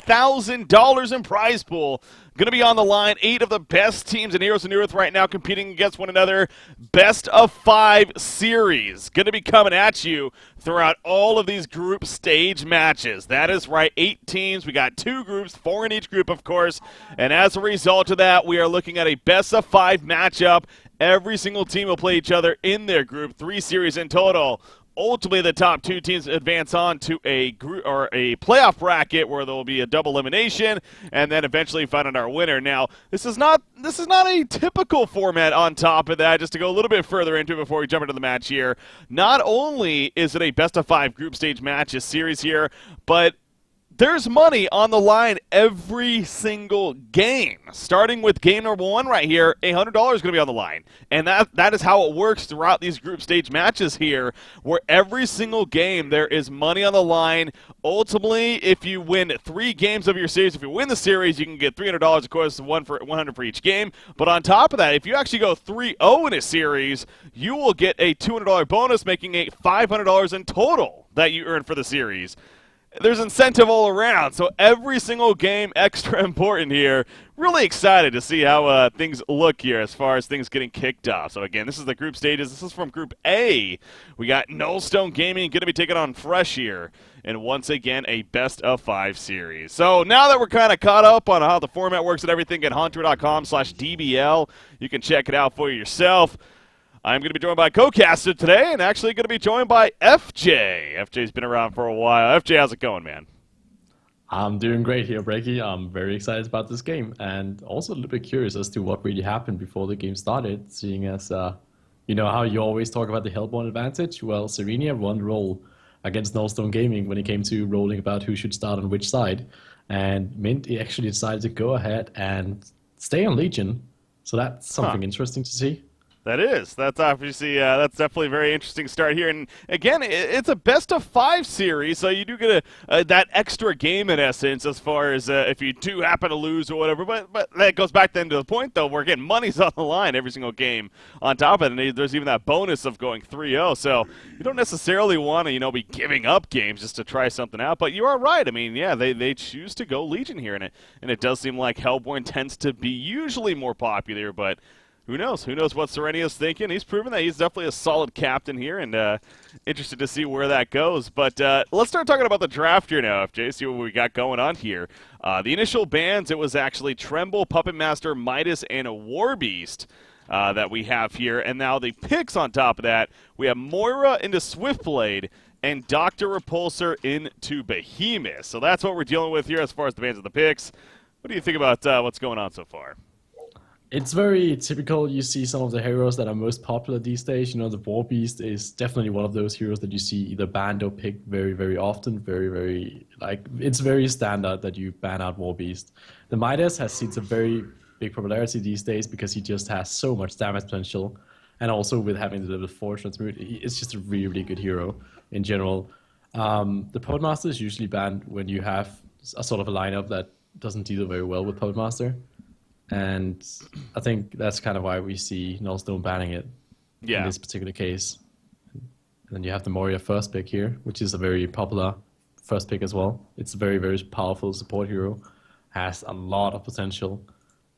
$50,000 in prize pool. Going to be on the line. 8 of the best teams in Heroes of New Earth right now competing against one another. Best of 5 series. Going to be coming at you throughout all of these group stage matches. That is right, 8 teams. We got 2 groups, 4 in each group, of course. And as a result of that, we are looking at a best of 5 matchup. Every single team will play each other in their group. 3 series in total. Ultimately, the top 2 teams advance on to a group or a playoff bracket where there will be a double elimination, and then eventually find out our winner. Now, this is not a typical format. On top of that, just to go a little bit further into it before we jump into the match here, not only is it a best of 5 group stage matches series here, but there's money on the line every single game. Starting with game number 1 right here, $100 is going to be on the line. And that is how it works throughout these group stage matches here, where every single game there is money on the line. Ultimately, if you win 3 games of your series, if you win the series, you can get $300, of course, $100 for each game. But on top of that, if you actually go 3-0 in a series, you will get a $200 bonus, making it $500 in total that you earn for the series. There's incentive all around, so every single game extra important here. Really excited to see how things look here as far as things getting kicked off. So again, this is the group stages. This is from Group A. We got Nullstone Gaming going to be taking on Fresh here. And once again, a best of 5 series. So now that we're kind of caught up on how the format works and everything at Haunter.com/DBL, you can check it out for yourself. I'm going to be joined by co-caster today, and actually going to be joined by FJ. FJ's been around for a while. FJ, how's it going, man? I'm doing great here, Breaky. I'm very excited about this game, and also a little bit curious as to what really happened before the game started, seeing as, you know how you always talk about the Hellborn advantage? Well, Serenia won the role against Nullstone Gaming when it came to rolling about who should start on which side, and Mint actually decided to go ahead and stay on Legion, so that's something interesting to see. That is. That's obviously, that's definitely a very interesting start here. And again, it's a best of 5 series, so you do get that extra game in essence as far as if you do happen to lose or whatever. But that goes back then to the point, though, where, again, money's on the line every single game on top of it. And there's even that bonus of going 3-0. So you don't necessarily want to, be giving up games just to try something out. But you are right. I mean, yeah, they choose to go Legion here. And it does seem like Hellborn tends to be usually more popular, but who knows? Who knows what Serenia's thinking? He's proven that he's definitely a solid captain here, and interested to see where that goes. But let's start talking about the draft here now, FJ, see what we got going on here. The initial bans, it was actually Tremble, Puppet Master, Midas, and a Warbeast that we have here. And now the picks on top of that, we have Moira into Swiftblade and Dr. Repulsor into Behemoth. So that's what we're dealing with here as far as the bans of the picks. What do you think about what's going on so far? It's very typical. You see some of the heroes that are most popular these days. The Warbeast is definitely one of those heroes that you see either banned or picked very, very often. It's very standard that you ban out Warbeast. The Midas has seen some very big popularity these days because he just has so much damage potential. And also with having the level 4 transmute, it's just a really, really good hero in general. The Puppet Master is usually banned when you have a sort of a lineup that doesn't deal very well with Puppet Master. And I think that's kind of why we see Nullstone banning it in this particular case. And then you have the Moria first pick here, which is a very popular first pick as well. It's a very, very powerful support hero, has a lot of potential,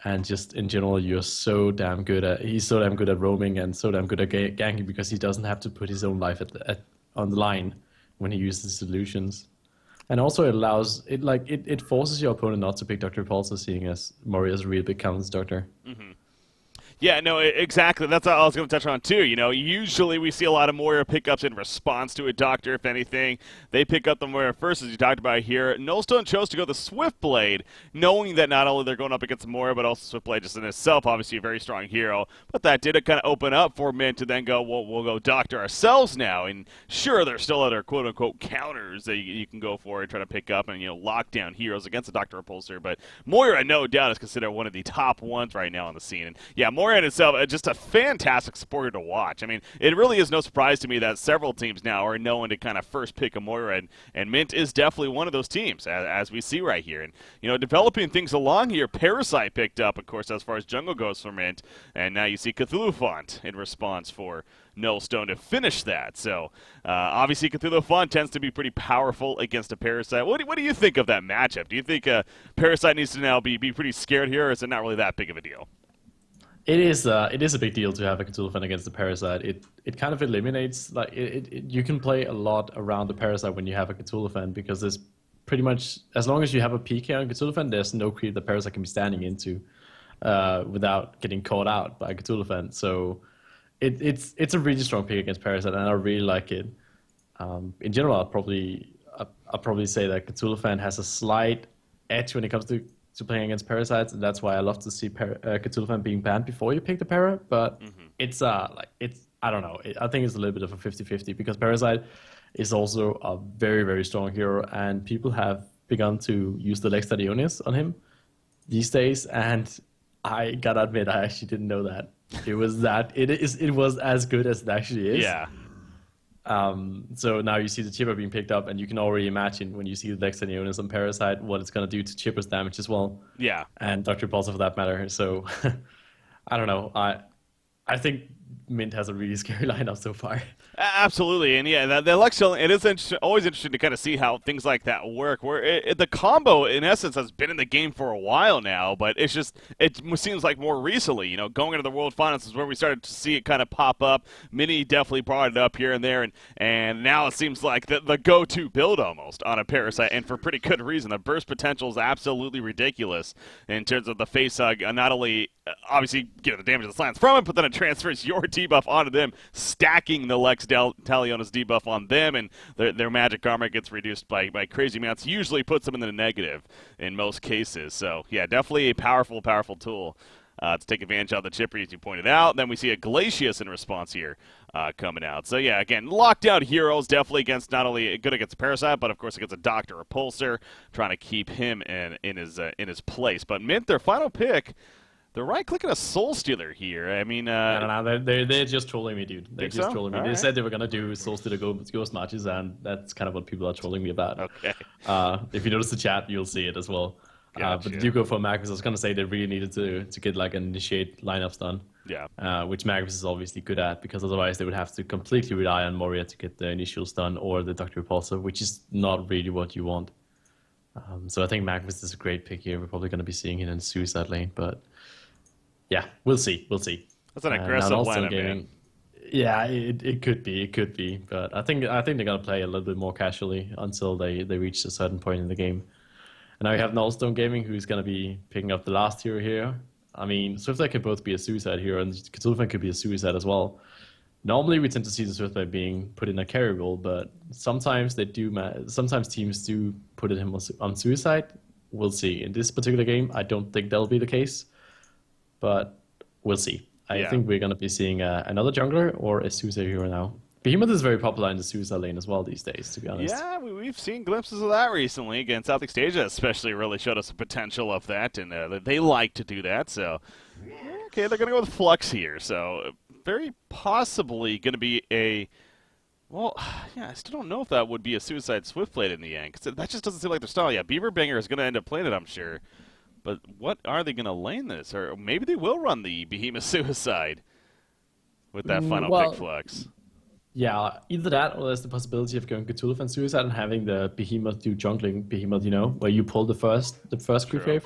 and just in general, he's so damn good at roaming and so damn good at ganking because he doesn't have to put his own life on the line when he uses solutions. And also it forces your opponent not to pick Dr. Repulsor, seeing as Moria's a real big counter doctor. Mm-hmm. Yeah, no, exactly. That's what I was going to touch on, too. Usually we see a lot of Moira pickups in response to a Doctor, if anything. They pick up the Moira first, as you talked about here. Nullstone chose to go the Swiftblade, knowing that not only they're going up against Moira, but also Swiftblade just in itself, obviously a very strong hero. But that did kind of open up for Mint to then go, well, we'll go Doctor ourselves now. And sure, there's still other quote-unquote counters that you can go for and try to pick up and, lock down heroes against the Dr. Repulsor. But Moira, no doubt, is considered one of the top ones right now on the scene. And yeah, Moira Moira in itself, just a fantastic supporter to watch. I mean, it really is no surprise to me that several teams now are known to kind of first pick a Moira, and Mint is definitely one of those teams, as we see right here. And, developing things along here, Parasite picked up, of course, as far as jungle goes for Mint, and now you see Cthulhu Font in response for Nullstone to finish that. So, obviously, Cthulhu Font tends to be pretty powerful against a Parasite. What do you think of that matchup? Do you think Parasite needs to now be pretty scared here, or is it not really that big of a deal? It is a big deal to have a Cthulhu Fan against the Parasite. It kind of eliminates, like, you can play a lot around the Parasite when you have a Cthulhu Fan, because there's pretty much, as long as you have a PK on Cthulhu Fan, there's no creep the Parasite can be standing into without getting caught out by Cthulhu Fan. So it's a really strong pick against Parasite, and I really like it. In general, I'll probably say that Cthulhu Fan has a slight edge when it comes to playing against Parasites, and that's why I love to see Cthulhu Fan being banned before you pick the Para. But it's I don't know. I think it's a little bit of a 50-50, because Parasite is also a very, very strong hero, and people have begun to use the Lex Stadionis on him these days, and I gotta admit, I actually didn't know that. It was as good as it actually is. Yeah. So now you see the Chipper being picked up, and you can already imagine when you see the Lex Stadionis on Parasite what it's gonna do to Chipper's damage as well. Yeah. And Dr. Repulsor for that matter. So I don't know. I think Mint has a really scary lineup so far. Absolutely, and yeah, the Lexion, it is always interesting to kind of see how things like that work, where the combo, in essence, has been in the game for a while now, but it seems like more recently, going into the World Finals is where we started to see it kind of pop up. Mini definitely brought it up here and there, and now it seems like the go-to build almost on a Parasite, and for pretty good reason. The burst potential is absolutely ridiculous in terms of the face hug, not only obviously the damage that lands from it, but then it transfers your debuff onto them, stacking the Lex Talionis debuff on them, and their magic armor gets reduced by crazy amounts, usually puts them in the negative in most cases. So yeah, definitely a powerful tool to take advantage of the Chipper, as you pointed out. Then we see a Glacius in response here coming out. So yeah, again, lockdown heroes definitely against, not only good against a Parasite, but of course against a Dr. Repulsor, trying to keep him in his place. But Mint, their final pick, they're right-clicking a Soul Stealer here. I mean, I don't know. They're just trolling me, dude. They're just trolling me. They right. said they were gonna do Soul Stealer Ghost matches, and that's kind of what people are trolling me about. Okay. If you notice the chat, you'll see it as well. Gotcha. But they do go for Magnus. I was gonna say they really needed to get like an initiate lineups done. Yeah. Which Magnus is obviously good at, because otherwise they would have to completely rely on Moria to get the initials done, or the Dr. Repulsor, which is not really what you want. So I think Magnus is a great pick here. We're probably gonna be seeing it in Suicide Lane, but yeah, we'll see. That's an aggressive lineup, man. Yeah, it could be, but I think they're gonna play a little bit more casually until they reach a certain point in the game. And now we have Nullstone Gaming, who's gonna be picking up the last hero here. I mean, Swiftblade could both be a suicide hero, and Cthulhu Fan could be a suicide as well. Normally, we tend to see the Swiftblade being put in a carry role, but sometimes sometimes teams do put him on suicide. We'll see. In this particular game, I don't think that'll be the case, but we'll see. I think we're going to be seeing another jungler or a suicide hero now. Behemoth is very popular in the suicide lane as well these days, to be honest. Yeah, we've seen glimpses of that recently. Again, Southeast Asia especially really showed us the potential of that, and they like to do that. So, okay, they're going to go with Flux here. So, very possibly going to be a... Well, yeah, I still don't know if that would be a suicide Swiftblade in the end, because that just doesn't seem like their style. Yeah, Beaver Banger is going to end up playing it, I'm sure. But what are they going to lane this? Or maybe they will run the Behemoth Suicide with that final pick Flux. Yeah, either that, or there's the possibility of going Cthulhu Fan Suicide and having the Behemoth do jungling Behemoth, where you pull the first creep wave.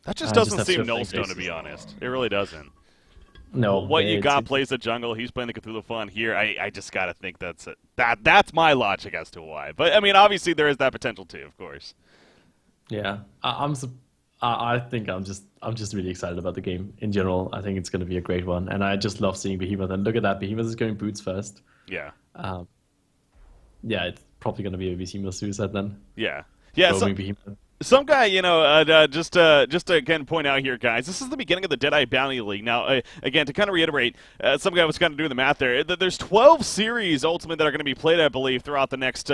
That just doesn't seem Nullstone, to be honest. It really doesn't. No. What you got plays the jungle. He's playing the Cthulhu Fan here. I just got to think that's it. That's my logic as to why. But, I mean, obviously there is that potential too, of course. Yeah, I think I'm just really excited about the game in general. I think it's going to be a great one, and I just love seeing Behemoth. And look at that, Behemoth is going boots first. Yeah. Yeah, it's probably going to be a Behemoth Suicide then. Yeah. Yeah. Some guy, just to again point out here, guys, this is the beginning of the Deadeye Bounty League. Now, again, to kind of reiterate, some guy was kind of doing the math there. There's 12 series ultimately that are going to be played, I believe, throughout the next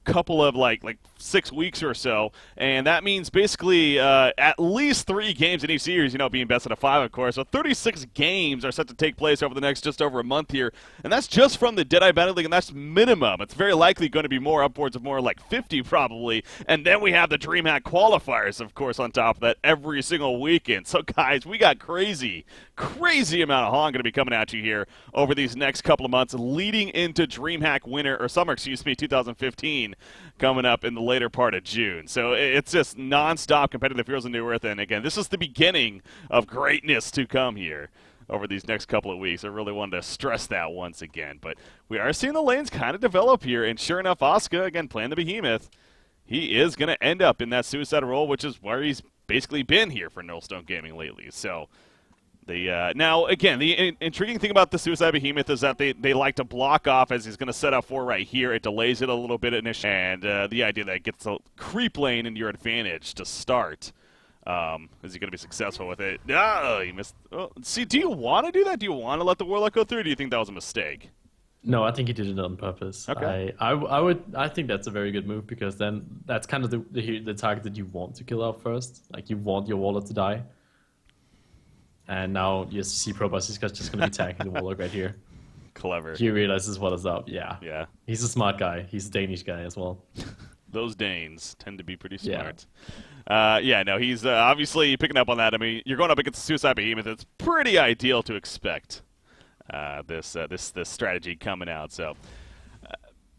couple of like 6 weeks or so, and that means basically at least 3 games in each series, being best out of 5, of course. So 36 games are set to take place over the next just over a month here, and that's just from the Deadeye Battle League, and that's minimum. It's very likely going to be more, upwards of more like 50 probably, and then we have the DreamHack qualifiers, of course, on top of that every single weekend. So guys, we got crazy amount of Han going to be coming at you here over these next couple of months, leading into DreamHack winter or summer, 2015, coming up in the later part of June. So it's just non-stop competitive Heroes of New Earth, and again, this is the beginning of greatness to come here over these next couple of weeks. I really wanted to stress that once again, but we are seeing the lanes kind of develop here, and sure enough, Asuka, again, playing the Behemoth, he is going to end up in that suicide role, which is where he's basically been here for Nullstone Gaming lately. So now, again, the intriguing thing about the Suicide Behemoth is that they like to block off as he's going to set up for right here. It delays it a little bit initially, and the idea that it gets a creep lane in your advantage to start. Is he going to be successful with it? No, he missed. Oh, see, do you want to do that? Do you want to let the Warlock go through, or do you think that was a mistake? No, I think he did it on purpose. Okay. I think that's a very good move, because then that's kind of the target that you want to kill out first. Like, you want your Warlock to die. And now you see Probus is just going to be tagging the Warlock right here. Clever. He realizes what is up. Yeah. Yeah. He's a smart guy. He's a Danish guy as well. Those Danes tend to be pretty smart. Yeah, no, he's obviously picking up on that. I mean, you're going up against the Suicide Behemoth. It's pretty ideal to expect this strategy coming out. So,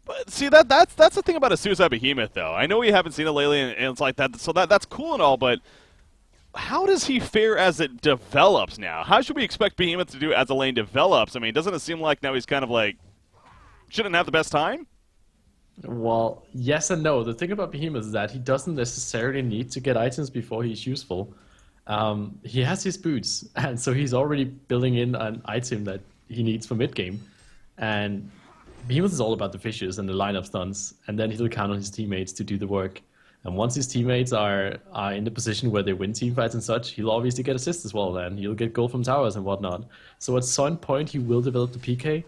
but see, that's the thing about a Suicide Behemoth, though. I know we haven't seen it lately, and it's like that. So that's cool and all, but how does he fare as it develops now? How should we expect Behemoth to do as the lane develops? I mean, doesn't it seem like now he's kind of like shouldn't have the best time? Well, yes and no. The thing about Behemoth is that he doesn't necessarily need to get items before he's useful. He has his boots, and so he's already building in an item that he needs for mid-game. And Behemoth is all about the fishes and the lineup stunts, and then he'll count on his teammates to do the work. And once his teammates are in the position where they win teamfights and such, he'll obviously get assists as well, and he'll get gold from towers and whatnot. So at some point, he will develop the PK,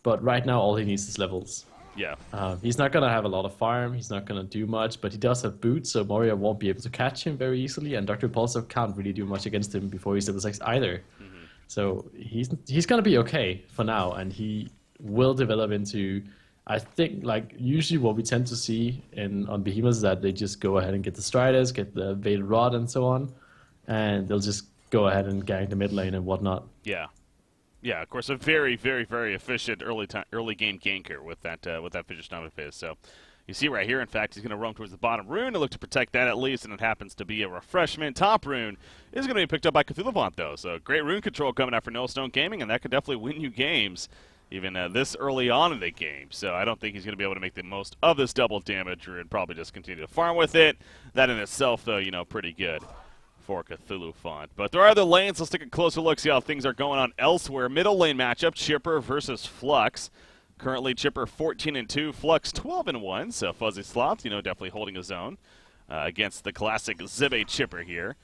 but right now all he needs is levels. Yeah. He's not going to have a lot of farm, he's not going to do much, but he does have boots, so Moria won't be able to catch him very easily, and Dr. Repulsive can't really do much against him before he's level 6 either. Mm-hmm. So he's going to be okay for now, and he will develop into... I think, like, usually what we tend to see on Behemoth is that they just go ahead and get the Striders, get the Veiled Rod and so on, and they'll just go ahead and gank the mid lane and whatnot. Yeah. Yeah, of course, a very, very, very efficient early game ganker with that Fisher Stomach of his. So you see right here, in fact, he's going to roam towards the bottom rune to look to protect that at least, and it happens to be a refreshment. Top rune is going to be picked up by Cthulhu, though. So great rune control coming out for Nullstone Gaming, and that could definitely win you games. Even this early on in the game. So I don't think he's going to be able to make the most of this double damage and probably just continue to farm with it. That in itself, though, pretty good for Cthulhu Font. But there are other lanes. Let's take a closer look, see how things are going on elsewhere. Middle lane matchup, Chipper versus Flux. Currently, Chipper 14-2, Flux 12-1. So Fuzzy Sloth, definitely holding his own against the classic Zibe Chipper here.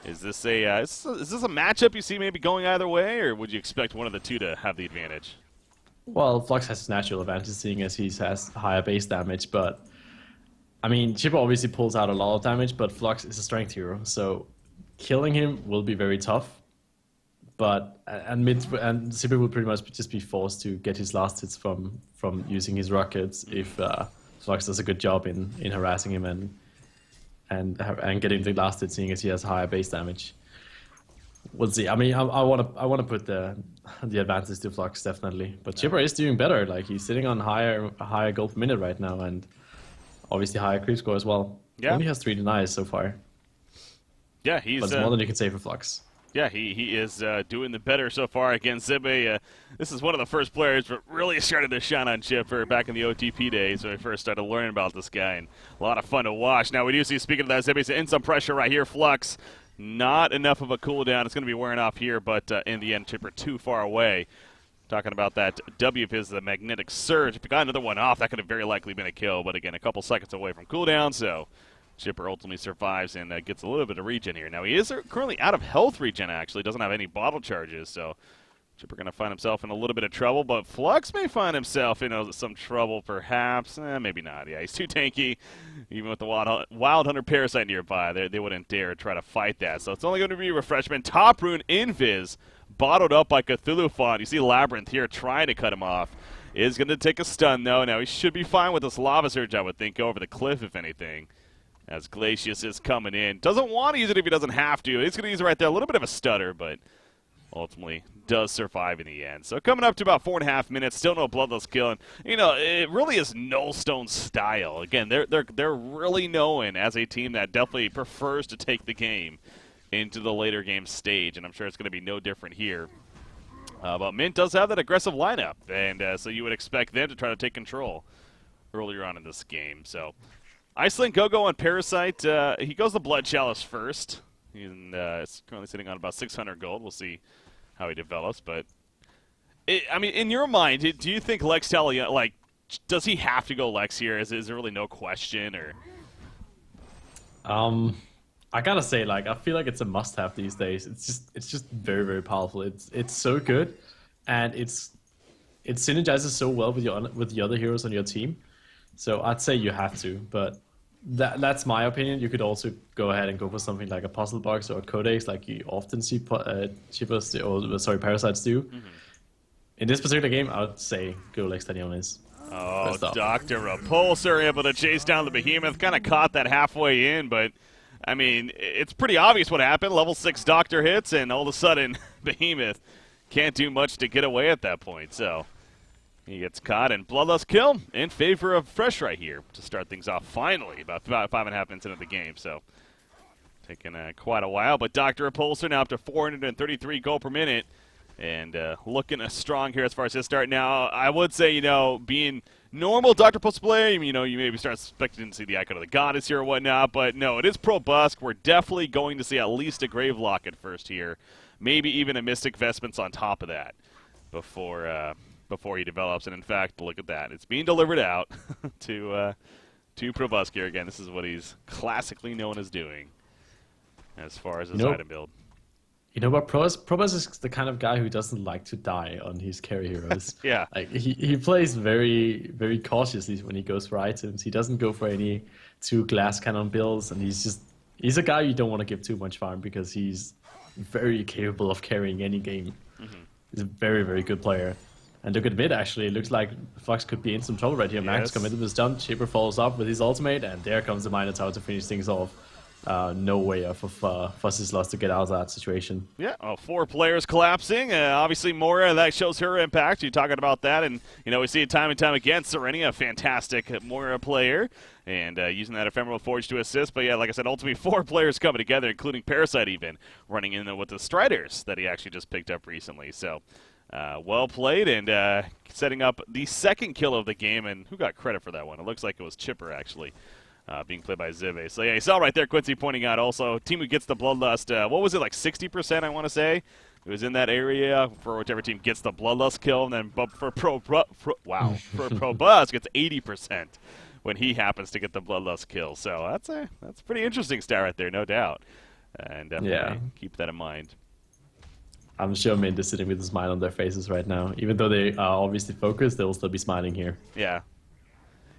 Is this a matchup you see maybe going either way, or would you expect one of the two to have the advantage? Well, Flux has natural advantage, seeing as he has higher base damage, but I mean, Chipper obviously pulls out a lot of damage, but Flux is a strength hero, so killing him will be very tough. But and Chipper will pretty much just be forced to get his last hits from using his rockets if Flux does a good job in harassing him and getting the last hit, seeing as he has higher base damage. We'll see. I mean, I want to put the advantage to Flux, definitely. But Chipper is doing better. Like, he's sitting on higher gold per minute right now, and obviously higher creep score as well. Yeah. Only has 3 denies so far. Yeah, he's... But it's more than you can say for Flux. Yeah, he is doing the better so far against Zibe. This is one of the first players that really started to shine on Chipper back in the OTP days when we first started learning about this guy, and a lot of fun to watch. Now, we do see, speaking of that, Zibe's in some pressure right here. Flux, not enough of a cooldown. It's going to be wearing off here, but in the end, Chipper too far away. Talking about that W of his, the Magnetic Surge. If he got another one off, that could have very likely been a kill, but again, a couple seconds away from cooldown, so Chipper ultimately survives and gets a little bit of regen here. Now, he is currently out of health regen, actually. Doesn't have any bottle charges, so Chipper going to find himself in a little bit of trouble, but Flux may find himself in some trouble, perhaps. Maybe not. Yeah, he's too tanky. Even with the Wild Hunter Parasite nearby, they wouldn't dare try to fight that. So it's only going to be Refreshment. Top Rune Invis, bottled up by Cthulhu Font. You see Labyrinth here trying to cut him off. Is going to take a stun, though. Now he should be fine with this Lava Surge, I would think, over the cliff, if anything. As Glacius is coming in. Doesn't want to use it if he doesn't have to. He's going to use it right there. A little bit of a stutter, but ultimately does survive in the end. So coming up to about 4.5 minutes, still no bloodless kill. And, it really is Nullstone style. Again, they're really known as a team that definitely prefers to take the game into the later game stage, and I'm sure it's going to be no different here. But Mint does have that aggressive lineup, and so you would expect them to try to take control earlier on in this game. So Iceland Go-Go on Parasite, he goes the Blood Chalice first. He's currently sitting on about 600 gold. We'll see how he develops. But, in your mind, do you think Lex Talion, does he have to go Lex here? Is there really no question? Or I gotta say, I feel like it's a must-have these days. It's just very, very powerful. It's so good, and it synergizes so well with the other heroes on your team. So I'd say you have to, but that's my opinion. You could also go ahead and go for something like a Puzzle Box or a Codex, like you often see Parasites do. Mm-hmm. In this particular game, I would say go Lex Talionis. Oh, Dr. Repulsor able to chase down the Behemoth. Kind of caught that halfway in, but, it's pretty obvious what happened. Level 6 Doctor hits, and all of a sudden, Behemoth can't do much to get away at that point. So he gets caught, and Bloodlust kill in favor of Fresh right here to start things off finally, about 5.5 minutes into the game. So taking quite a while, but Dr. Repulsor now up to 433 gold per minute. And looking strong here as far as his start. Now, I would say, being normal Dr. Repulsor player, you maybe start expecting to see the Icon of the Goddess here or whatnot. But no, it is Pro-Busk. We're definitely going to see at least a Grave Locket first here. Maybe even a Mystic Vestments on top of that before he develops. And in fact, look at that. It's being delivered out to Pro-Busk here again. This is what he's classically known as doing as far as his item build. But Probus is the kind of guy who doesn't like to die on his carry heroes. Yeah. He plays very, very cautiously when he goes for items. He doesn't go for any 2 glass cannon builds, and he's a guy you don't want to give too much farm because he's very capable of carrying any game. Mm-hmm. He's a very, very good player. And look at mid, actually. It looks like Fox could be in some trouble right here. Max committed was done. Shaper follows up with his ultimate, and there comes the Minotaur to finish things off. No way of Fuzz's loss to get out of that situation. Yeah, 4 players collapsing. Obviously, Moira, that shows her impact. You're talking about that, and we see it time and time again. Serenia, a fantastic Moira player, and using that Ephemeral Forge to assist. But yeah, like I said, ultimately 4 players coming together, including Parasite even, running in with the Striders that he actually just picked up recently. So, well played, and setting up the second kill of the game. And who got credit for that one? It looks like it was Chipper, actually. Being played by Zive. So yeah, you saw right there Quincy pointing out also, team who gets the Bloodlust, what was it, 60% I want to say? It was in that area for whichever team gets the Bloodlust kill, and then for Pro-Busk, it's 80% when he happens to get the Bloodlust kill. So that's a pretty interesting stat right there, no doubt. And definitely keep that in mind. I'm sure Mint is sitting with a smile on their faces right now. Even though they are obviously focused, they will still be smiling here. Yeah.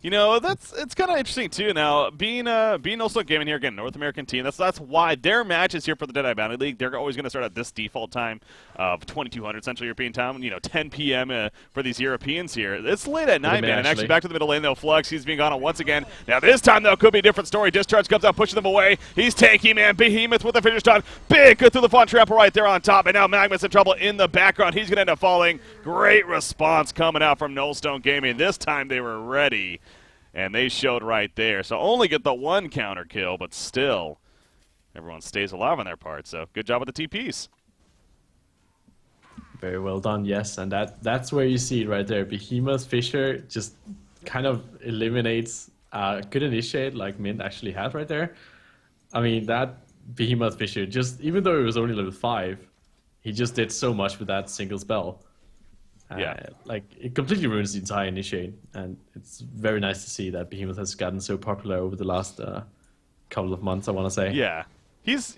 It's kind of interesting too. Now, being also gaming here again, North American team. That's why their matches here for the Deadeye Bounty League, they're always going to start at this default time of 2200 Central European time. 10 p.m. For these Europeans here. It's late at night, man. And actually back to the middle lane though. Flux, he's being gone on once again. Now this time though, could be a different story. Discharge comes out, pushing them away. He's tanky, man. Behemoth with the finish done. Big good through the Font Trample right there on top. And now Magma's in trouble in the background. He's going to end up falling. Great response coming out from Nullstone Gaming. This time they were ready. And they showed right there. So only get the 1 counter kill, but still, everyone stays alive on their part. So good job with the TPs. Very well done, yes. And that's where you see it right there. Behemoth Fisher just kind of eliminates good initiate like Mint actually had right there. That Behemoth Fisher, just even though it was only level 5, he just did so much with that single spell. It completely ruins the entire initiate, and it's very nice to see that Behemoth has gotten so popular over the last couple of months, I want to say. Yeah. He's,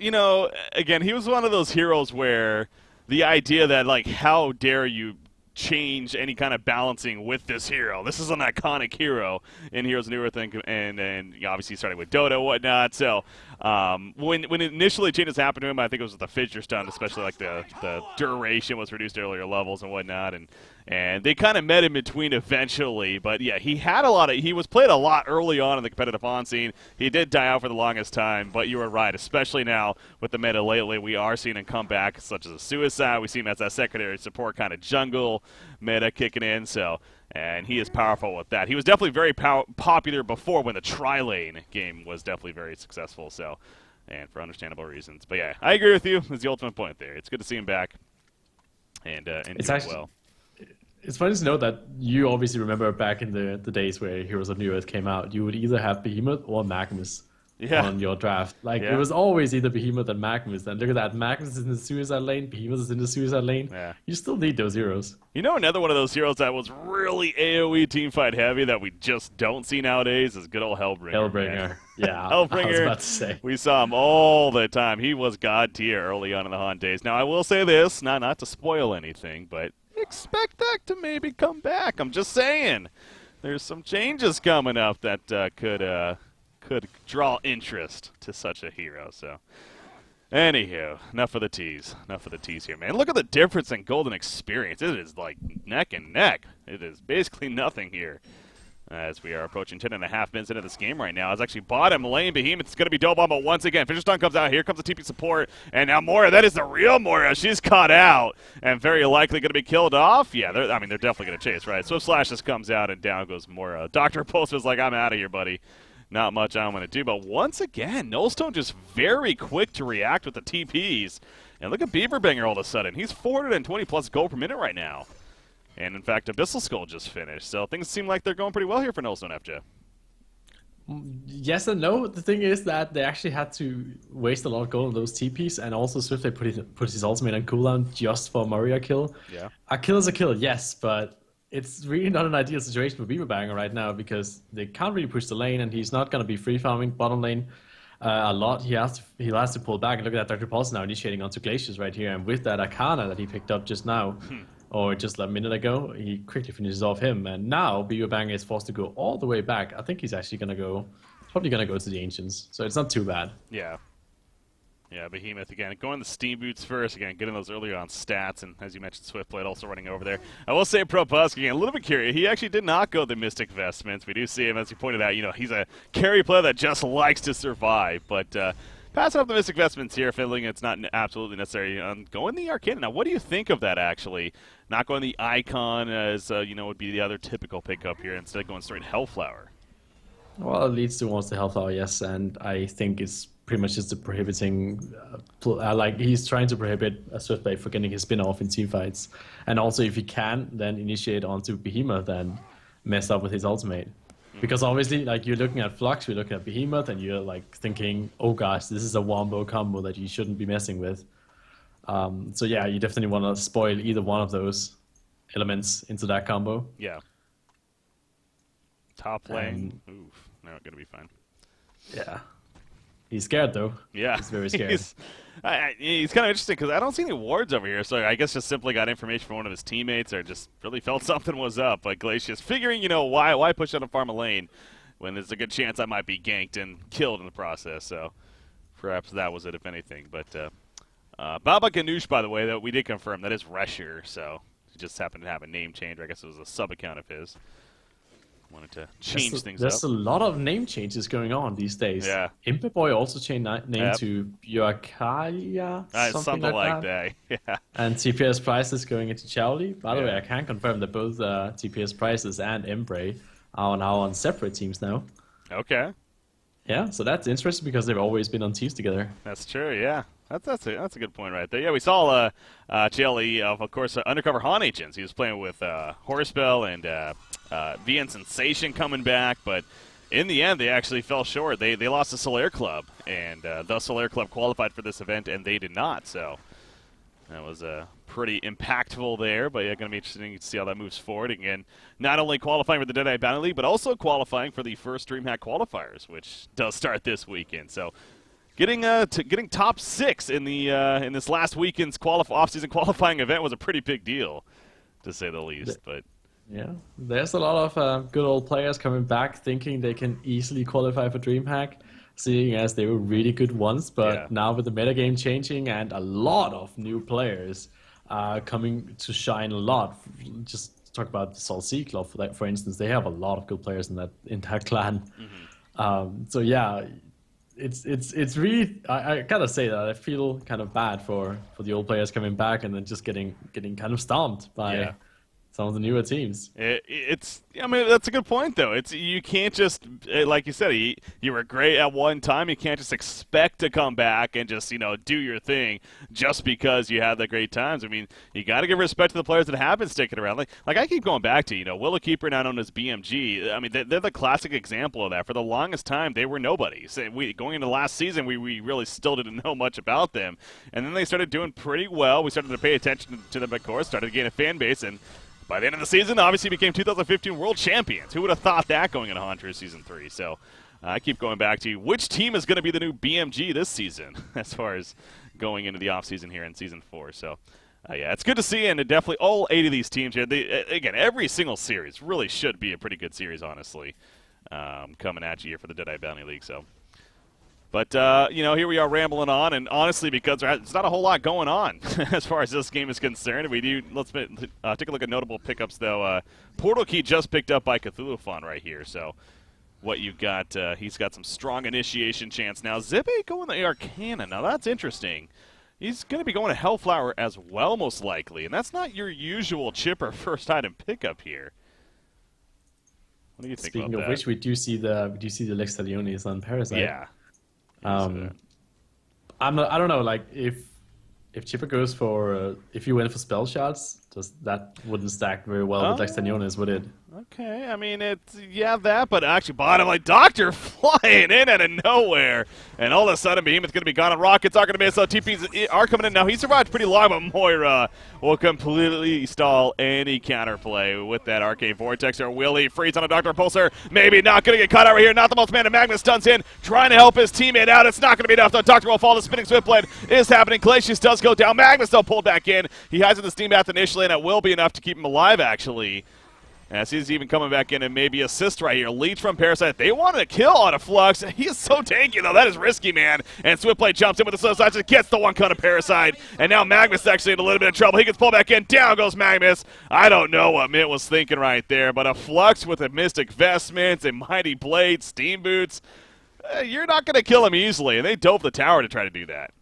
again, he was one of those heroes where the idea that, like, how dare you change any kind of balancing with this hero. This is an iconic hero in Heroes of New Earth, and obviously starting with Dota and whatnot. So when initially changes happened to him, I think it was with the fissure stun, especially like the duration was reduced to earlier levels and whatnot, and they kind of met in between eventually. But yeah, he was played a lot early on in the competitive on scene. He did die out for the longest time, but you were right, especially now with the meta lately, we are seeing him come back, such as a Suicide. We see him as that secondary support kind of jungle meta kicking in, and he is powerful with that. He was definitely very popular before when the tri-lane game was definitely very successful, and for understandable reasons. But yeah, I agree with you. That's the ultimate point there. It's good to see him back and It's doing actually well. it's funny to know that you obviously remember back in the days where Heroes of New Earth came out, you would either have Behemoth or Magnus on your draft. Like Yeah. it was always either Behemoth and Magnus. And look at that, Magnus is in the Suicide lane, Behemoth is in the Suicide lane. Yeah. You still need those heroes. You know, another one of those heroes that was really AoE teamfight heavy that we just don't see nowadays is good old Hellbringer. Hellbringer. Man. Yeah, Hellbringer. I was about to say. We saw him all the time. He was god tier early on in the Han days. Now, I will say this, not to spoil anything, but expect that to maybe come back. I'm just saying. There's some changes coming up that could draw interest to such a hero. So, anywho, enough of the tease. Enough of the tease here, man. Look at the difference in golden experience. It is like neck and neck. It is basically nothing here. As we are approaching 10.5 minutes into this game right now. It's actually bottom lane. Behemoth is going to be double bomb, but once again, Fissure Stun comes out. Here comes the TP support. And now Moira, that is the real Moira. She's caught out and very likely going to be killed off. Yeah, they're definitely going to chase, right? Swift Slash just comes out and down goes Moira. Dr. Pulse was like, I'm out of here, buddy. Not much I'm going to do. But once again, Nullstone just very quick to react with the TPs. And look at Beaverbanger all of a sudden. He's 420 plus gold per minute right now. And in fact, Abyssal Skull just finished. So things seem like they're going pretty well here for Nullstone, FJ. Yes and no. The thing is that they actually had to waste a lot of gold on those TPs, and also Swift put his ultimate on cooldown just for a Moria kill. Yeah. A kill is a kill, yes, but it's really not an ideal situation for Beaverbanger right now because they can't really push the lane, and he's not going to be free farming bottom lane a lot. He'll have to pull back, and look at that Dr. Pulse now initiating onto Glaciers right here, and with that Arcana that he picked up just now, or just a minute ago, he quickly finishes off him, and now Beaverbanger is forced to go all the way back. I think he's actually probably going to go to the Ancients, so it's not too bad. Yeah. Yeah, Behemoth again. Going the Steam Boots first, again, getting those earlier on stats, and as you mentioned, Swiftblade also running over there. I will say ProPusk, again, a little bit curious. He actually did not go the Mystic Vestments. We do see him, as you pointed out, he's a carry player that just likes to survive, but passing up the Mystic Vestments here, feeling it's not absolutely necessary. Going the Arcana. Now, what do you think of that, actually? Not going the Icon as, would be the other typical pickup here, instead going straight Hellflower. Well, it leads towards the Hellflower, yes, and I think it's pretty much just the prohibiting, he's trying to prohibit a Swiftblade for getting his spin off in teamfights, and also if he can, then initiate onto Behemoth and mess up with his ultimate. Because obviously, like, you're looking at Flux, you're looking at Behemoth, and you're like thinking, oh gosh, this is a wombo combo that you shouldn't be messing with. So yeah, you definitely want to spoil either one of those elements into that combo. Yeah. Top lane. Oof. No, gonna be fine. Yeah. He's scared though. Yeah. He's very scared. He's kind of interesting because I don't see any wards over here, so I guess just simply got information from one of his teammates or just really felt something was up. Like Glacius figuring, why push out a farm a lane when there's a good chance I might be ganked and killed in the process. So perhaps that was it, if anything. But Baba Ganoush, by the way, that we did confirm, that is Resher, so he just happened to have a name change. I guess it was a sub-account of his. Wanted to change things up. There's a lot of name changes going on these days. Yeah. Imperboy also changed name to Bjorkalia, something like that. Yeah. And TPS Prices going into Chowley. By the Yeah. way, I can confirm that both TPS Prices and Embray are now on separate teams now. Okay. Yeah, so that's interesting because they've always been on teams together. That's true, yeah. That's a good point right there. Yeah, we saw Jelly of course, Undercover Han Agents. He was playing with Horspell and VN Sensation coming back, but in the end, they actually fell short. They lost to Solaire Club, and the Solaire Club qualified for this event, and they did not, so that was pretty impactful there, but yeah, going to be interesting to see how that moves forward. Again, not only qualifying for the Deadeye Bounty League, but also qualifying for the first DreamHack qualifiers, which does start this weekend, so getting top 6 in the in this last weekend's off-season qualifying event was a pretty big deal, to say the least. But yeah, there's a lot of good old players coming back thinking they can easily qualify for DreamHack, seeing as they were really good once. But now with the metagame changing and a lot of new players coming to shine a lot, just talk about the Salt Sea Club for instance. They have a lot of good players in that clan. So yeah. It's really I gotta say that I feel kind of bad for the old players coming back and then just getting kind of stomped by some of the newer teams. I mean, that's a good point, though. You can't just, like you said, you were great at one time. You can't just expect to come back and just, do your thing just because you had the great times. I mean, you got to give respect to the players that have been sticking around. Like I keep going back to, Willow Keeper, now known as BMG. I mean, they're the classic example of that. For the longest time, they were nobody. So going into last season, we really still didn't know much about them. And then they started doing pretty well. We started to pay attention to them, of course, started to gain a fan base, and by the end of the season, obviously became 2015 World Champions. Who would have thought that going into Hunters Season 3? So I keep going back to which team is going to be the new BMG this season as far as going into the offseason here in Season 4. So, yeah, it's good to see, and definitely all 8 of these teams here. Again, every single series really should be a pretty good series, honestly, coming at you here for the Deadeye Bounty League. So. But, here we are rambling on, and honestly, because there's not a whole lot going on as far as this game is concerned. Let's take a look at notable pickups, though. Portal Key just picked up by Cthulhuphon right here, so what you got, he's got some strong initiation chance. Now, Zippe going the Arcana. Now, that's interesting. He's going to be going to Hellflower as well, most likely, and that's not your usual chipper first item pickup here. What do you think about that? Speaking of which, we do see the Lex Talionis on Parasite. Yeah. I don't know, like if Chipper goes for if you went for spell shots, that wouldn't stack very well with Lextaniones, would it? Okay, I mean that, but actually bottom like Doctor flying in out of nowhere, and all of a sudden Behemoth's going to be gone, and Rockets are going to miss. So TPs are coming in now. He survived pretty long, but Moira will completely stall any counterplay with that Arcane Vortex. Or will he freeze on a Doctor Pulsar? Maybe not going to get caught over here. Not the most man. Magnus stuns in, trying to help his teammate out. It's not going to be enough. The Doctor will fall. The spinning Swiftblade is happening. Glacius does go down. Magnus though pulled back in. He has in the Steam Bath initially, and it will be enough to keep him alive, actually. As he's even coming back in and maybe assist right here. Leech from Parasite. They wanted a kill on a Flux. He is so tanky, though. That is risky, man. And Swiftblade jumps in with the slow side, just gets the one cut of Parasite. And now Magnus actually in a little bit of trouble. He gets pulled back in. Down goes Magnus. I don't know what Mint was thinking right there, but a Flux with a Mystic Vestments, a Mighty Blade, Steam Boots. You're not going to kill him easily. And they dove the tower to try to do that.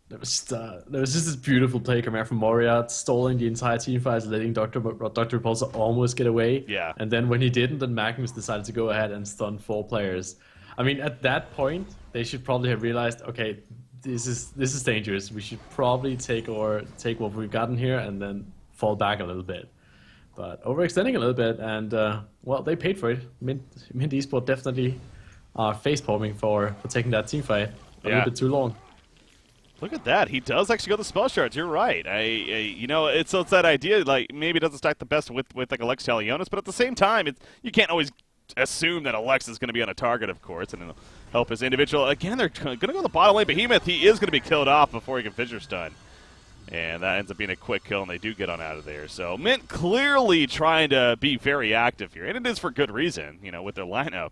There was just this beautiful play coming out from Moria, stalling the entire team fight, letting Dr. Pulsar almost get away. Yeah. And then when he didn't, then Magnus decided to go ahead and stun 4 players. I mean, at that point, they should probably have realized, okay, this is dangerous. We should probably take what we've gotten here and then fall back a little bit. But overextending a little bit, and well, they paid for it. Mint Esport definitely are face-palming for taking that team fight a little bit too long. Look at that. He does actually go the spell shards. You're right. It's that idea, like, maybe it doesn't stack the best with like Alex Talionis, but at the same time, you can't always assume that Alex is going to be on a target, of course, and it'll help his individual. Again, they're going to go the bottom lane. Behemoth, he is going to be killed off before he can Fissure Stun. And that ends up being a quick kill, and they do get on out of there. So Mint clearly trying to be very active here, and it is for good reason, with their lineup.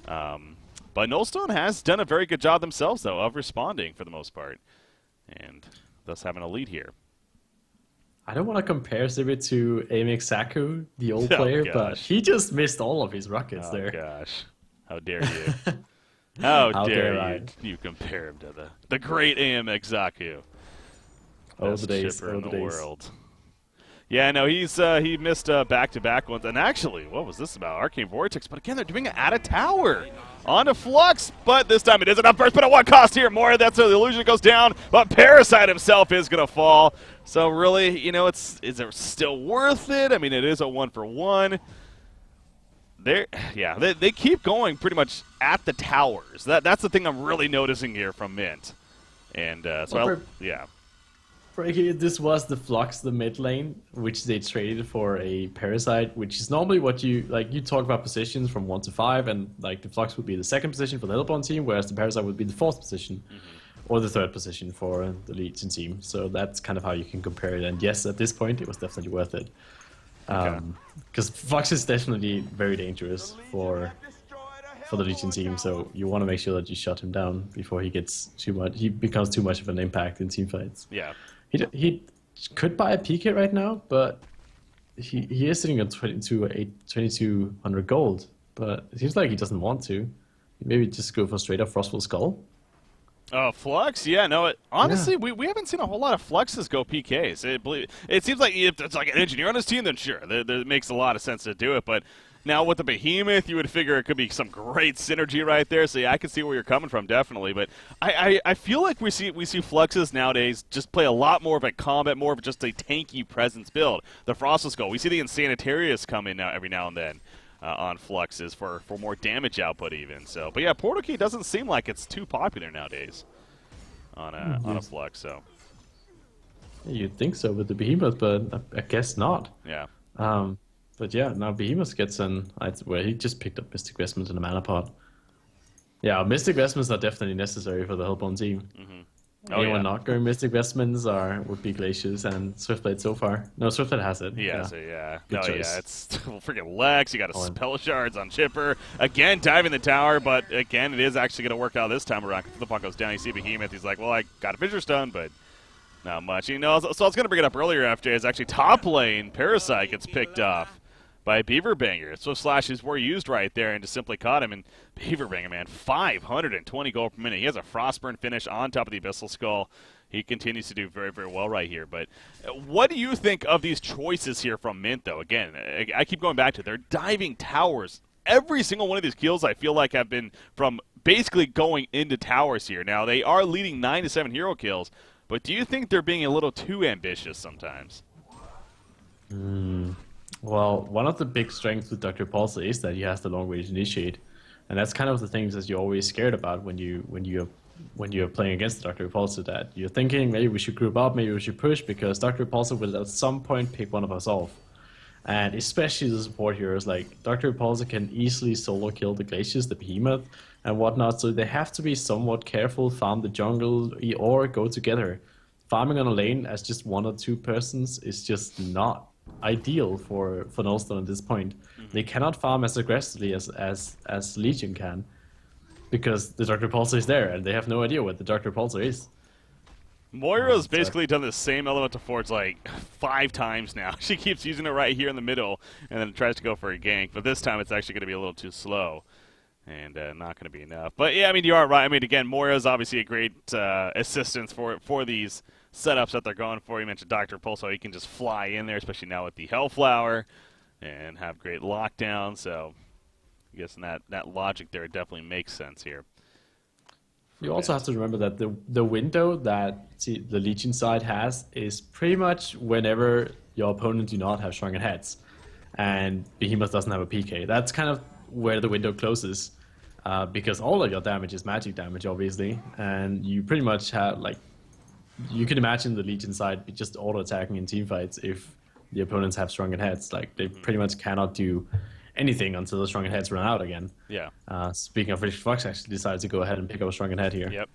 But Nullstone has done a very good job themselves, though, of responding for the most part, and thus having a lead here. I don't want to compare Zibit to Amix Saku, the old player, but he just missed all of his rockets there. Oh, gosh. How dare you. How dare you compare him to the great AMX Zaku. Best chipper in the world. Yeah, no, he missed back-to-back ones. And actually, what was this about? Arcane Vortex. But again, they're doing it at a tower. On to Flux, but this time it isn't up first. But at what cost here? More, that's the illusion goes down. But Parasite himself is going to fall. So really, is it still worth it? I mean, it is a 1-for-1. They keep going pretty much at the towers. That's the thing I'm really noticing here from Mint. And yeah. Frankie, this was the Flux, the mid lane, which they traded for a Parasite, which is normally what you talk about positions from 1 to 5, and like the Flux would be the second position for the Hellborn team, whereas the Parasite would be the fourth position, or the third position for the Legion team. So that's kind of how you can compare it. And yes, at this point, it was definitely worth it. Because Flux is definitely very dangerous for the Legion team, so you want to make sure that you shut him down before he becomes too much of an impact in team fights. Yeah. He could buy a PK right now, but he is sitting on 2200 gold. But it seems like he doesn't want to. Maybe just go for straight up Frostful Skull. Oh, Flux? Yeah, no. Honestly, we haven't seen a whole lot of Fluxes go PKs. It seems like if it's like an engineer on his team, then sure, that makes a lot of sense to do it. But now with the Behemoth, you would figure it could be some great synergy right there. So yeah, I can see where you're coming from, definitely. But I feel like we see Fluxes nowadays just play a lot more of a combat, more of just a tanky presence build. The Frostful Skull, we see the Insanitarius come in now every now and then. On Fluxes for more damage output even. So, but yeah, Portal Key doesn't seem like it's too popular nowadays on a Flux. So you'd think so with the Behemoth, but I guess not. Yeah. But yeah, now Behemoth gets where he just picked up Mystic Vestments and a Mana Pot. Yeah, Mystic Vestments are definitely necessary for the Hellborn team. Anyone not going Mystic Vestments would be Glaciers and Swiftblade so far. No, Swiftblade has it. Yeah, yeah. so yeah. Good no, choice. yeah, it's freaking Lex. You got a Spell Shards on Chipper. Again, diving the tower, but again, it is actually going to work out this time around. The puck goes down, you see Behemoth. He's like, well, I got a Fissure Stone, but not much. You know, so I was going to bring it up earlier after is actually top lane Parasite gets picked off by Beaver Banger. So slashes were used right there and just simply caught him. And Beaver Banger, man, 520 gold per minute. He has a Frostburn finish on top of the Abyssal Skull. He continues to do very, very well right here. But what do you think of these choices here from Mint, though? Again, I keep going back to they're diving towers. Every single one of these kills I feel like have been from basically going into towers here. Now, they are leading 9 to 7 hero kills, but do you think they're being a little too ambitious sometimes? Well, one of the big strengths with Dr. Pulsar is that he has the long range initiate, and that's kind of the things that you're always scared about when you're playing against Dr. Repulsor, that you're thinking maybe we should group up, maybe we should push, because Dr. Repulsor will at some point pick one of us off. And especially the support heroes, like Dr. Repulsor can easily solo kill the Glaciers, the Behemoth, and whatnot, so they have to be somewhat careful, farm the jungle, or go together. Farming on a lane as just one or two persons is just not ideal for Nullstone at this point. They cannot farm as aggressively as Legion can, because the Dr. Repulsor is there, and they have no idea what the Dr. Repulsor is. Moira's basically done the same Elemental Forge like 5 times now. She keeps using it right here in the middle, and then tries to go for a gank, but this time it's actually going to be a little too slow, and not going to be enough. But yeah, I mean, you are right. I mean, again, Moira's obviously a great assistance for these setups that they're going for. You mentioned Dr. Repulsor, he can just fly in there, especially now with the Hellflower, and have great lockdown, so I guess in that logic there, it definitely makes sense here. You also have to remember that the window that the Legion side has is pretty much whenever your opponent do not have Shrunken Heads, and Behemoth doesn't have a PK. That's kind of where the window closes, because all of your damage is magic damage, obviously, and you pretty much have, like, you can imagine the Legion side just auto-attacking in teamfights if the opponents have Shrunken Heads. Like, they pretty much cannot do anything until the Shrunken Heads run out again. Yeah. Speaking of which, Flux actually decided to go ahead and pick up a Shrunken Head here. Yep.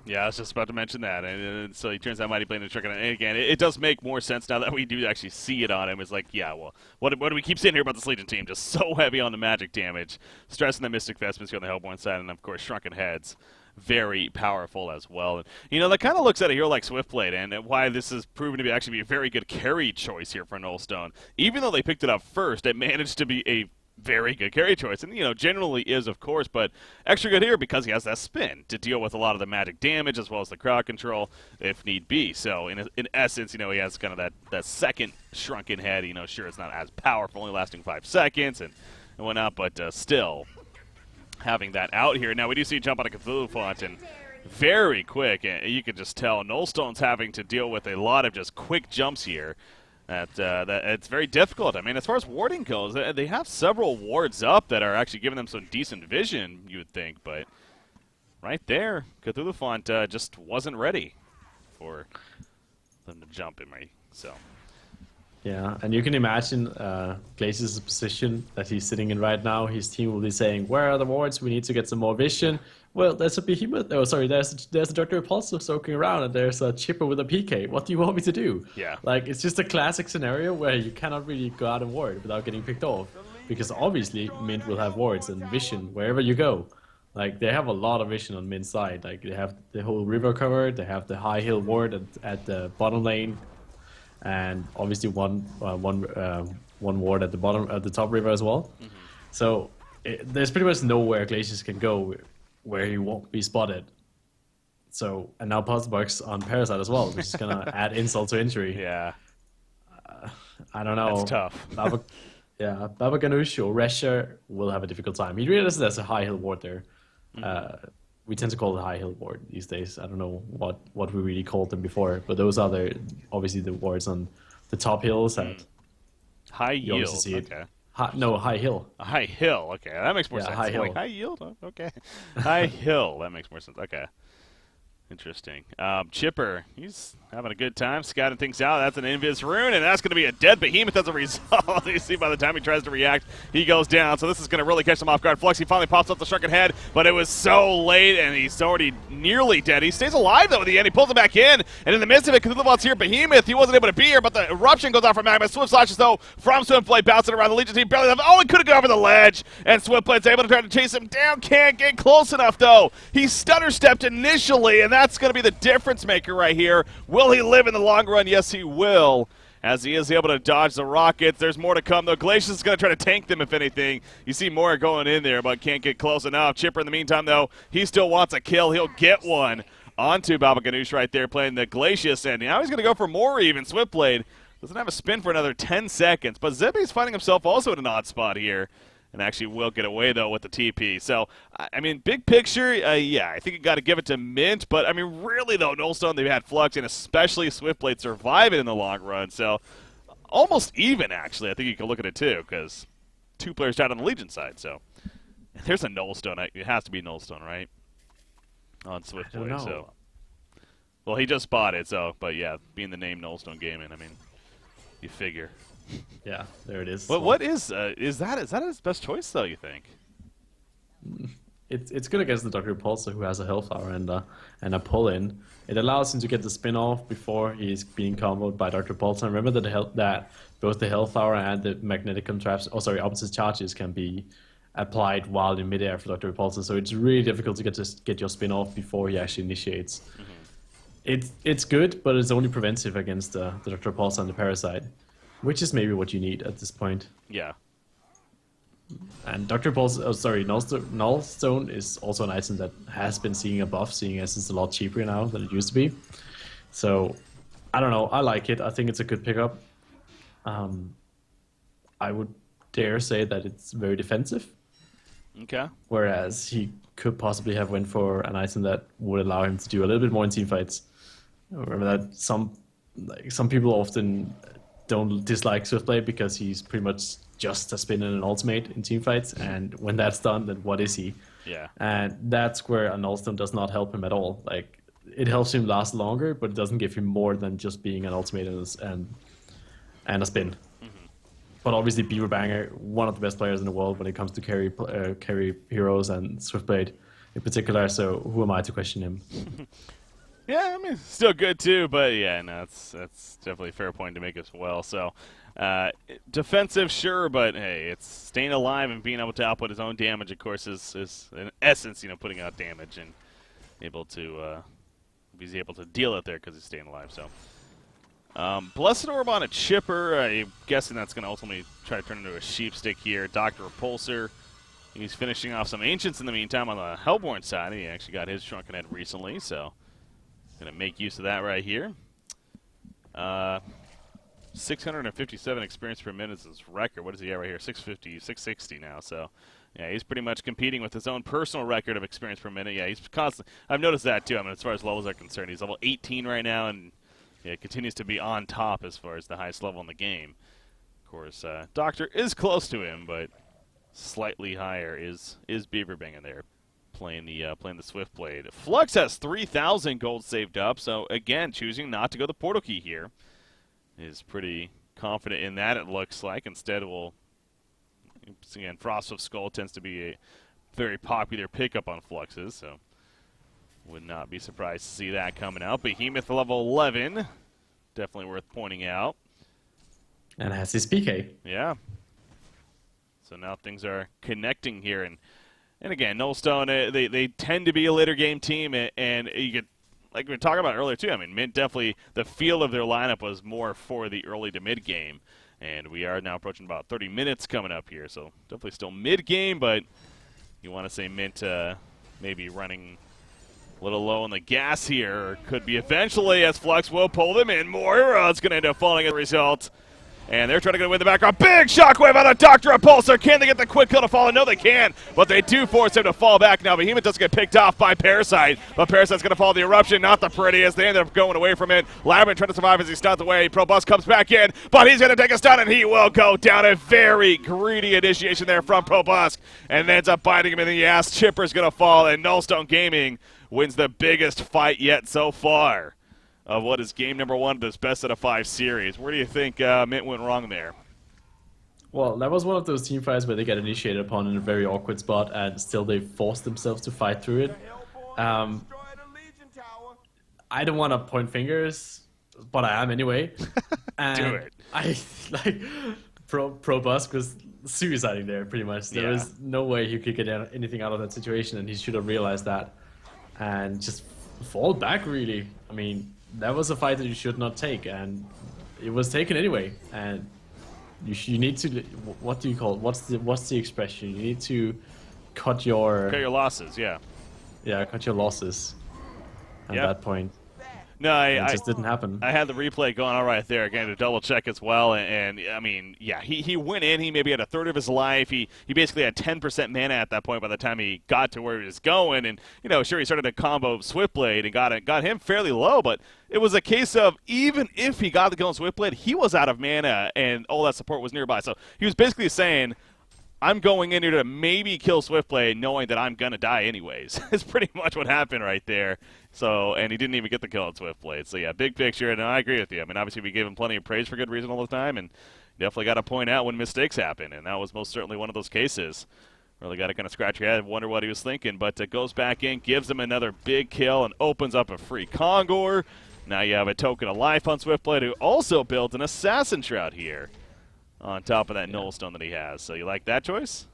Yeah, I was just about to mention that. And so he turns out Mighty Blade and Shrunken Head. And again, it does make more sense now that we do actually see it on him. It's like, yeah, well, what do we keep saying here about this Legion team? Just so heavy on the magic damage. Stressing the Mystic Vestments on the Hellborn side, and of course, Shrunken Heads. Very powerful as well. And, you know, that kind of looks at a hero like Swiftblade and why this has proven to be actually be a very good carry choice here for Nullstone. Even though they picked it up first, it managed to be a very good carry choice. And, you know, generally is, of course, but extra good here because he has that spin to deal with a lot of the magic damage as well as the crowd control if need be. So, in essence, you know, he has kind of that second Shrunken Head. You know, sure, it's not as powerful, only lasting 5 seconds and whatnot, but still having that out here. Now, we do see a jump on a Cthulhu Font, and very quick, and you can just tell Nullstone's having to deal with a lot of just quick jumps here. That it's very difficult. I mean, as far as warding goes, they have several wards up that are actually giving them some decent vision, you would think, but right there, Cthulhu Font just wasn't ready for them to jump him, right? So. Yeah, and you can imagine Glacius' position that he's sitting in right now. His team will be saying, "Where are the wards? We need to get some more vision." Well, there's a behemoth. Oh, sorry, there's a Doctor Repulsive soaking around, and there's a Chipper with a PK. What do you want me to do? Yeah. Like, it's just a classic scenario where you cannot really go out and ward without getting picked off, because obviously Mint will have wards and vision wherever you go. Like, they have a lot of vision on Mint's side. Like, they have the whole river covered. They have the high hill ward at the bottom lane, and obviously one ward at the top river as well. Mm-hmm. So there's pretty much nowhere Glacius can go where he won't be spotted. So, and now Puzzbugs on Parasite as well, which is gonna add insult to injury. Yeah. I don't know. That's tough. Baba Ganoush or Resher will have a difficult time. He realizes there's a high hill ward there. Mm-hmm. We tend to call it high hill ward these days. I don't know what we really called them before, but those are obviously the wards on the top hills at high yield. Okay. High hill. A high hill. Okay, that makes more sense. High hill. Like, high yield. Okay. High hill. That makes more sense. Okay. Interesting. Chipper, he's having a good time, scouting things out. That's an Invis rune, and that's going to be a dead behemoth as a result. You see, by the time he tries to react, he goes down. So this is going to really catch him off guard. Flux, he finally pops up the shrunken head, but it was so late, and he's already nearly dead. He stays alive, though, at the end. He pulls him back in, and in the midst of it, Cthulhu's here, Behemoth, he wasn't able to be here, but the eruption goes off from Magma. Swift slashes, though, from Swiftblade, bouncing around. The Legion team barely left. Oh, he could have gone over the ledge, and Swiftblade's able to try to chase him down. Can't get close enough, though. He stutter-stepped initially, and that's going to be the difference maker right here. Will he live in the long run? Yes, he will, as he is able to dodge the rockets. There's more to come, though. Glacius is going to try to tank them, if anything. You see more going in there, but can't get close enough. Chipper, in the meantime, though, he still wants a kill. He'll get one onto Baba Ganoush right there, playing the Glacius, and now he's going to go for more even. Swiftblade doesn't have a spin for another 10 seconds, but Zippy's finding himself also in an odd spot here. And actually will get away, though, with the TP. So, I mean, big picture, yeah, I think you got to give it to Mint. But, I mean, really, though, Nullstone, they've had Flux, and especially Swiftblade surviving in the long run. So, almost even, actually. I think you can look at it, too, because 2 players died on the Legion side. So, there's a Nullstone. It has to be Nullstone, right? On Swiftblade. So, well, he just spotted, so, but, yeah, being the name Nullstone Gaming, I mean, you figure. Yeah, there it is. But what is that his best choice, though, you think? It's good against the Dr. Repulsor, who has a Hellflower and a pull-in. It allows him to get the spin-off before he's being comboed by Dr. Repulsor. Remember that both the Hellflower and the Magneticum traps, opposite charges can be applied while in midair for Dr. Repulsor, so it's really difficult to get your spin-off before he actually initiates. Mm-hmm. It's good, but it's only preventive against the Dr. Repulsor and the Parasite. Which is maybe what you need at this point. Yeah. And Nullstone is also an item that has been seeing a buff, seeing as it's a lot cheaper now than it used to be. So, I don't know. I like it. I think it's a good pickup. I would dare say that it's very defensive. Okay. Whereas he could possibly have went for an item that would allow him to do a little bit more in teamfights. Remember that some people often don't dislike Swiftblade because he's pretty much just a spin and an ultimate in teamfights, and when that's done, then what is he? Yeah. And that's where a Nullstone does not help him at all. Like, it helps him last longer, but it doesn't give him more than just being an ultimate and a spin. Mm-hmm. But obviously, Beaver Banger, one of the best players in the world when it comes to carry heroes, and Swiftblade in particular, so who am I to question him? Yeah, I mean, still good too, but yeah, no, that's definitely a fair point to make as well. So, defensive, sure, but hey, it's staying alive and being able to output his own damage, of course, is in essence, putting out damage and able to he's able to deal it there because he's staying alive. So, Blessed Orb on a Chipper. I'm guessing that's going to ultimately try to turn into a Sheepstick here. Dr. Repulsor. He's finishing off some Ancients in the meantime on the Hellborn side. He actually got his Shrunken Head recently, so. Going to make use of that right here. 657 experience per minute is his record. What is he at right here? 650, 660 now. So, yeah, he's pretty much competing with his own personal record of experience per minute. Yeah, he's constant. I've noticed that too. I mean, as far as levels are concerned, he's level 18 right now, and yeah, continues to be on top as far as the highest level in the game. Of course, Doctor is close to him, but slightly higher is Beaver Bang in there. playing the Swift Blade. Flux has 3,000 gold saved up, so again, choosing not to go the portal key here is pretty confident in that. It looks like instead we'll again Frost of Skull tends to be a very popular pickup on Fluxes, so would not be surprised to see that coming out. Behemoth level 11, definitely worth pointing out. And has his PK. Yeah. So now things are connecting here, and again, Nullstone, they tend to be a later game team, and you get, like we were talking about earlier too, I mean, Mint definitely, the feel of their lineup was more for the early to mid game, and we are now approaching about 30 minutes coming up here, so definitely still mid game, but you want to say Mint maybe running a little low on the gas here, or could be eventually, as Flux will pull them in. Moira is going to end up falling as a result. And they're trying to get away in the background. Big shockwave out of Dr. Repulsor. Can they get the quick kill to fall? No, they can. But they do force him to fall back. Now Behemoth does get picked off by Parasite. But Parasite's going to follow the eruption. Not the prettiest. They end up going away from it. Labyrinth trying to survive as he stuns away. Probus comes back in. But he's going to take a stun, and he will go down. A very greedy initiation there from Probus. And ends up biting him in the ass. Chipper's going to fall. And Nullstone Gaming wins the biggest fight yet so far of what is game number 1 of this best out of 5 series. Where do you think Mint went wrong there? Well, that was one of those team fights where they get initiated upon in a very awkward spot, and still they force themselves to fight through it. I don't want to point fingers, but I am anyway. And Do it. I like Pro Busk was suiciding there pretty much. There was no way he could get anything out of that situation, and he should have realized that and just fall back. Really, I mean, that was a fight that you should not take, and it was taken anyway. And you need to, what do you call it? What's the expression? You need to cut your losses. Yeah, cut your losses at that point. No, it just didn't happen. I had the replay going on right there again to double check as well, and I mean, yeah, he went in. He maybe had a third of his life. He basically had 10% mana at that point by the time he got to where he was going, and sure, he started to combo Swiftblade and got him fairly low, but it was a case of even if he got the kill on Swiftblade, he was out of mana and all that support was nearby. So he was basically saying, I'm going in here to maybe kill Swiftblade knowing that I'm going to die anyways. It's pretty much what happened right there. So, and he didn't even get the kill on Swiftblade. So, yeah, big picture, and I agree with you. I mean, obviously we gave him plenty of praise for good reason all the time, and definitely got to point out when mistakes happen, and that was most certainly one of those cases. Really got to kind of scratch your head and wonder what he was thinking, but goes back in, gives him another big kill, and opens up a free Kongor. Now you have a token of life on Swiftblade, who also builds an Assassin Shroud here on top of that Nullstone that he has. So you like that choice?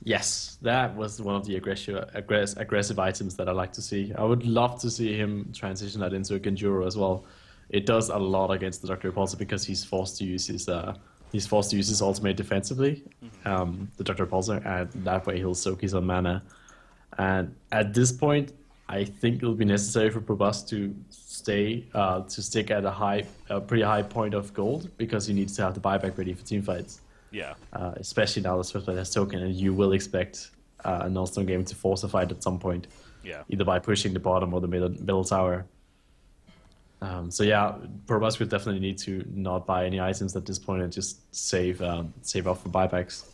Yes, that was one of the aggressive items that I like to see. I would love to see him transition that into a Genjuro as well. It does a lot against the Dr. Repulsor because he's forced to use his ultimate defensively, the Dr. Repulsor, and that way he'll soak his own mana. And at this point, I think it'll be necessary for Probus to stick at a pretty high point of gold, because he needs to have the buyback ready for team fights. Yeah. Especially now that Swiftblade has token, and you will expect a Nullstone game to force a fight at some point. Yeah. Either by pushing the bottom or the middle tower. So yeah, Probus would definitely need to not buy any items at this point and just save up for buybacks.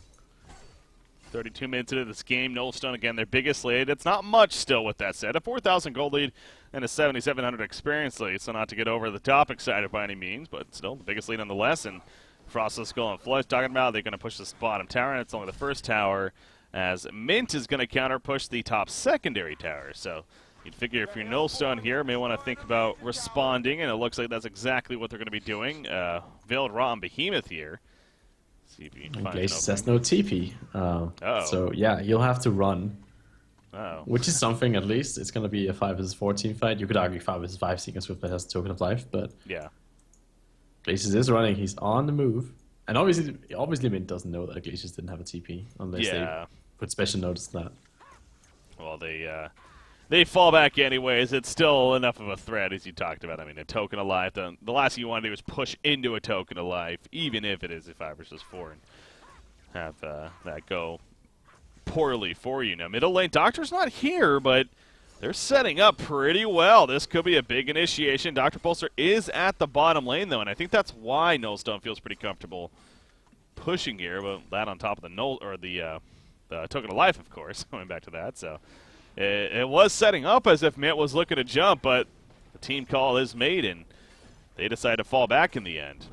32 minutes into this game, Nullstone again, their biggest lead. It's not much still with that said. A 4,000 gold lead and a 7,700 experience lead, so not to get over the top excited by any means, but still the biggest lead nonetheless. And Frost of Skull and Flush talking about they're going to push this bottom tower, and it's only the first tower, as Mint is going to counter push the top secondary tower. So you'd figure if you're Nullstone here, you may want to think about responding, and it looks like that's exactly what they're going to be doing. Veiled Raw and Behemoth here. See if you can find Glacier says no TP. So yeah, you'll have to run. Which is something, at least. It's going to be a 5 vs 4 team fight. You could argue 5 vs 5 seeing as Swiftblade has a token of life, but yeah. Glacius is running. He's on the move. And obviously Mint doesn't know that Glacius didn't have a TP, unless they put special notice to that. Well, they fall back anyways. It's still enough of a threat, as you talked about. I mean, a token of life. The last thing you want to do is push into a token of life, even if it is a 5 vs 4, and have that go poorly for you. Now, middle lane, Doctor's not here, but they're setting up pretty well. This could be a big initiation. Dr. Pulsar is at the bottom lane, though, and I think that's why Nullstone feels pretty comfortable pushing here. But that on top of the Token of Life, of course, going back to that. So it was setting up as if Mint was looking to jump, but the team call is made, and they decide to fall back in the end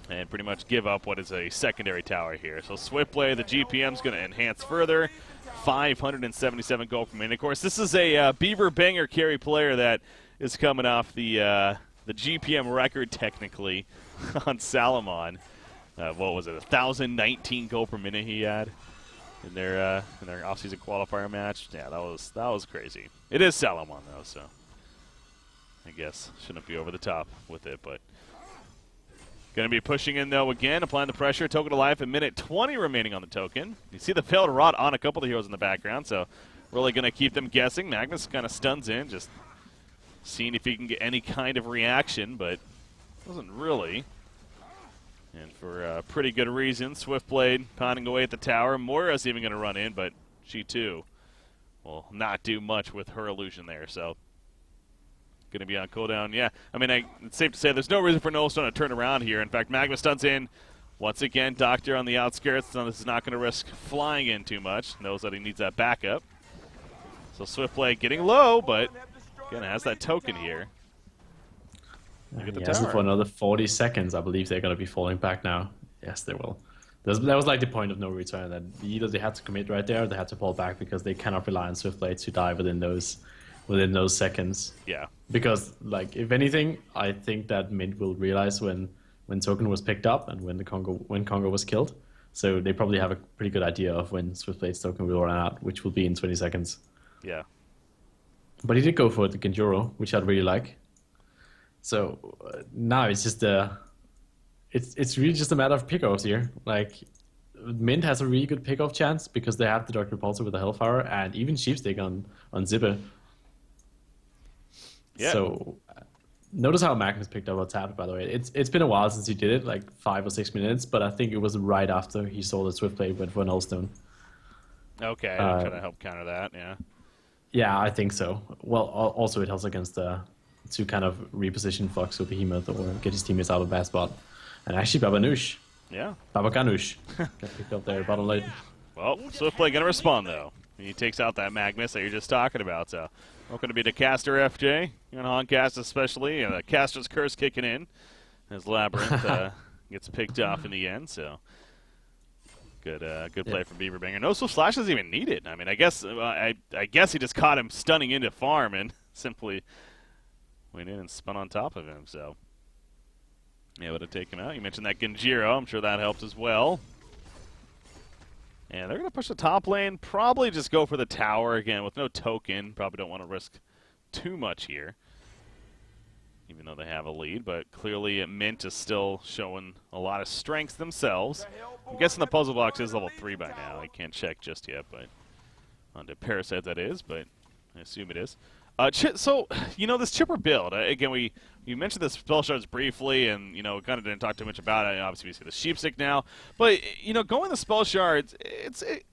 and pretty much give up what is a secondary tower here. So Swiftblade, the GPM's going to enhance further. 577 gold from Mint. Of course, this is a Beaver Banger carry player that is coming off the GPM record, technically, on Salamon. What was it, 1,019 gold per minute he had in their offseason qualifier match? Yeah, that was crazy. It is Salamon, though, so I guess shouldn't be over the top with it, but going to be pushing in, though, again, applying the pressure. Token of Life, a minute 20 remaining on the token. You see the Failed Rot on a couple of the heroes in the background, so really going to keep them guessing. Magnus kind of stuns in, just seeing if he can get any kind of reaction, but doesn't really. And for pretty good reason, Swiftblade pounding away at the tower. Moira's even going to run in, but she, too, will not do much with her illusion there, so going to be on cooldown. Yeah, I mean, it's safe to say there's no reason for Nullstone to turn around here. In fact, Magma stuns in. Once again, Doctor on the outskirts. So this is not going to risk flying in too much. Knows that he needs that backup. So Swiftblade getting low, but again, has that token here. Look at the So tower. for another 40 seconds, I believe they're going to be falling back now. Yes, they will. That was like the point of no return. That either they had to commit right there, or they had to fall back because they cannot rely on Swiftblade to die within those seconds. Yeah. Because, like, if anything, I think that Mint will realize when token was picked up and when Congo was killed. So they probably have a pretty good idea of when Swiftblade's token will run out, which will be in 20 seconds. Yeah. But he did go for the Genjuro, which I'd really like. So now it's just it's really just a matter of pickoffs here. Like, Mint has a really good pickoff chance because they have the Dark Repulsor with the Hellfire and even Sheepstick on Zipper. Yeah. So notice how Magnus picked up what's happened, by the way. It's been a while since he did it, like 5 or 6 minutes, but I think it was right after he saw the Swiftblade went for Nullstone. Okay, I'm trying to help counter that, yeah. Yeah, I think so. Well, also it helps against to kind of reposition Fox or Behemoth or get his teammates out of bad spot. And actually Babanoush. Yeah. Babaganoush got picked up there bottom lane. Well, Swiftblade going to respond, though. He takes out that Magnus that you're just talking about, so welcome to be the caster, FJ. You're on Honcast especially, and the caster's curse kicking in as Labyrinth gets picked off in the end, so good play from Beaverbanger. No Swift Slash is even needed. I mean, I guess he just caught him stunning into farm and simply went in and spun on top of him, so able to take him out. You mentioned that Genjiro. I'm sure that helped as well. And they're going to push the top lane, probably just go for the tower again with no token. Probably don't want to risk too much here, even though they have a lead. But clearly Mint is still showing a lot of strength themselves. I'm guessing the puzzle box is level 3 by now. I can't check just yet, but on the Parasite that is, but I assume it is. So, this Chipper build, again, you mentioned the spell shards briefly, and, we kind of didn't talk too much about it. Obviously, we see the Sheepstick now. But, going the spell shards,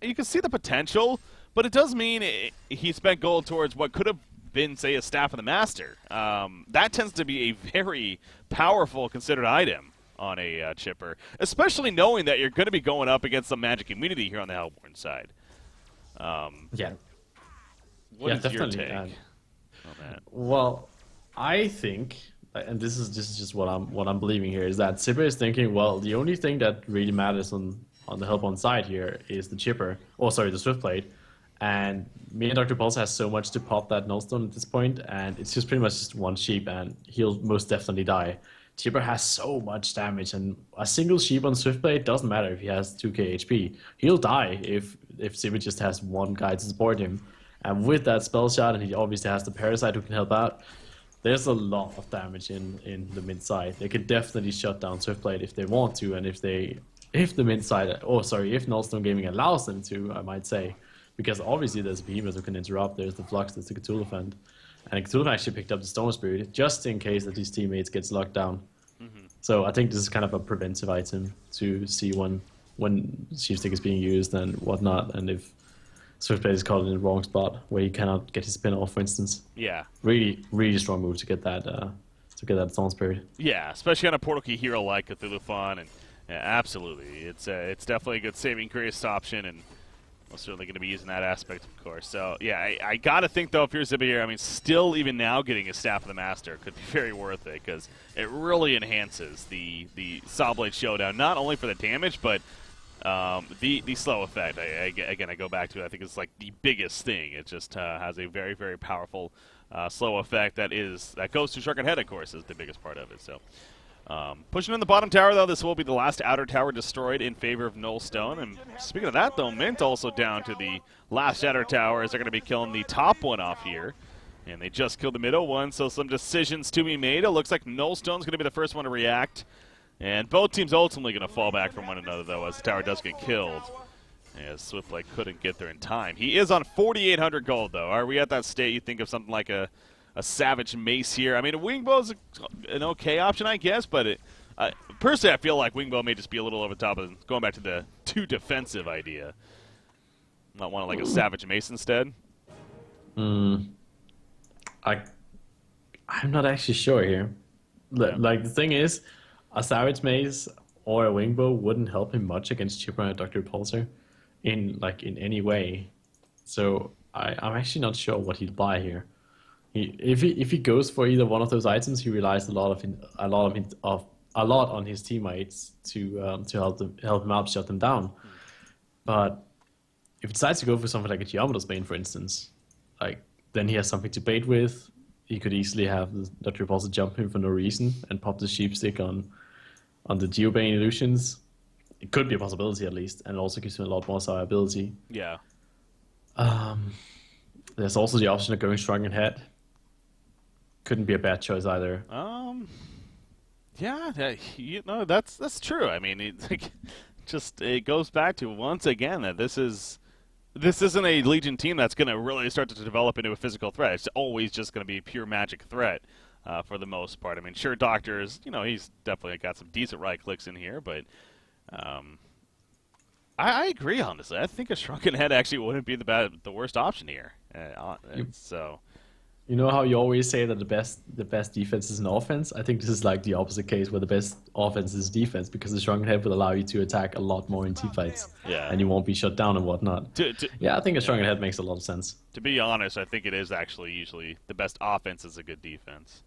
you can see the potential, but it does mean he spent gold towards what could have been, say, a Staff of the Master. That tends to be a very powerful considered item on a Chipper, especially knowing that you're going to be going up against some magic immunity here on the Hellborn side. Yeah. What is your definitely. take on that? Well, I think, and this is just what I'm believing here, is that Zipper is thinking, well, the only thing that really matters on the Hellborn side here is the Chipper, the Swiftblade, and me and Dr. Pulse has so much to pop that Nullstone at this point, and it's just pretty much just one sheep, and he'll most definitely die. Chipper has so much damage, and a single sheep on Swiftblade doesn't matter if he has 2k HP. He'll die if Zipper just has one guy to support him. And with that spell shot, and he obviously has the Parasite who can help out, there's a lot of damage in the mid side. They could definitely shut down Swiftblade if they want to, and if the mid side, if Nullstone Gaming allows them to, I might say. Because obviously there's a Behemoth who can interrupt, there's the Flux, there's the Cthulhu Fend. And Cthulhu actually picked up the Storm Spirit just in case that his teammates gets locked down. Mm-hmm. So I think this is kind of a preventive item to see when Sheepstick is being used and whatnot, and if Swiftblade is caught in the wrong spot where he cannot get his spin off, for instance. Yeah. Really, really strong move to get that Storm Spirit. Yeah, especially on a Portal Key hero like Cthulhu Fun, and yeah, absolutely, it's definitely a good saving grace option, and Most certainly going to be using that aspect, of course. So, yeah, I got to think, though, if you're Ziba here, I mean, still even now getting a Staff of the Master could be very worth it because it really enhances the Saw Blade Showdown, not only for the damage, but the slow effect. Again, I go back to it. I think it's like the biggest thing. It just has a very, very powerful slow effect that goes to Shrunken Head, of course, is the biggest part of it. So. Pushing in the bottom tower, though, this will be the last outer tower destroyed in favor of Null Stone. And speaking of that, though, Mint also down to the last outer tower as they're going to be killing the top one off here. And they just killed the middle one, so some decisions to be made. It looks like Null Stone's going to be the first one to react. And both teams ultimately going to fall back from one another, though, as the tower does get killed. As Swiftlight couldn't get there in time. He is on 4,800 gold, though. Are we at that state you think of something like a Savage Mace here? I mean, a Wingbow is an okay option, I guess, but personally, I feel like Wingbow may just be a little over the top of going back to the too defensive idea. Not wanting like a Savage Mace instead. I'm not actually sure here. Like the thing is, a Savage Mace or a Wingbow wouldn't help him much against Chipper and Dr. Repulsor in any way. So I'm actually not sure what he'd buy here. If he goes for either one of those items, he relies a lot on his teammates to help him out, shut them down. But if he decides to go for something like a Geometer's Bane, for instance, then he has something to bait with. He could easily have the Dr. Repulsor jump him for no reason and pop the sheep stick on the Geobane illusions. It could be a possibility at least, and it also gives him a lot more survivability. Yeah. There's also the option of going Shrunken Head. Couldn't be a bad choice either. Yeah, that's true. I mean, it goes back to once again that this isn't a Legion team that's going to really start to develop into a physical threat. It's always just going to be a pure magic threat for the most part. I mean, sure, Doctor is, he's definitely got some decent right clicks in here, but I agree, honestly. I think a Shrunken Head actually wouldn't be the worst option here. So. You know how you always say that the best defense is an offense? I think this is like the opposite case where the best offense is defense because the Shrunken Head will allow you to attack a lot more in teamfights. Yeah. And you won't be shut down and whatnot. Yeah, I think a Shrunken Head makes a lot of sense. To be honest, I think it is actually usually the best offense is a good defense.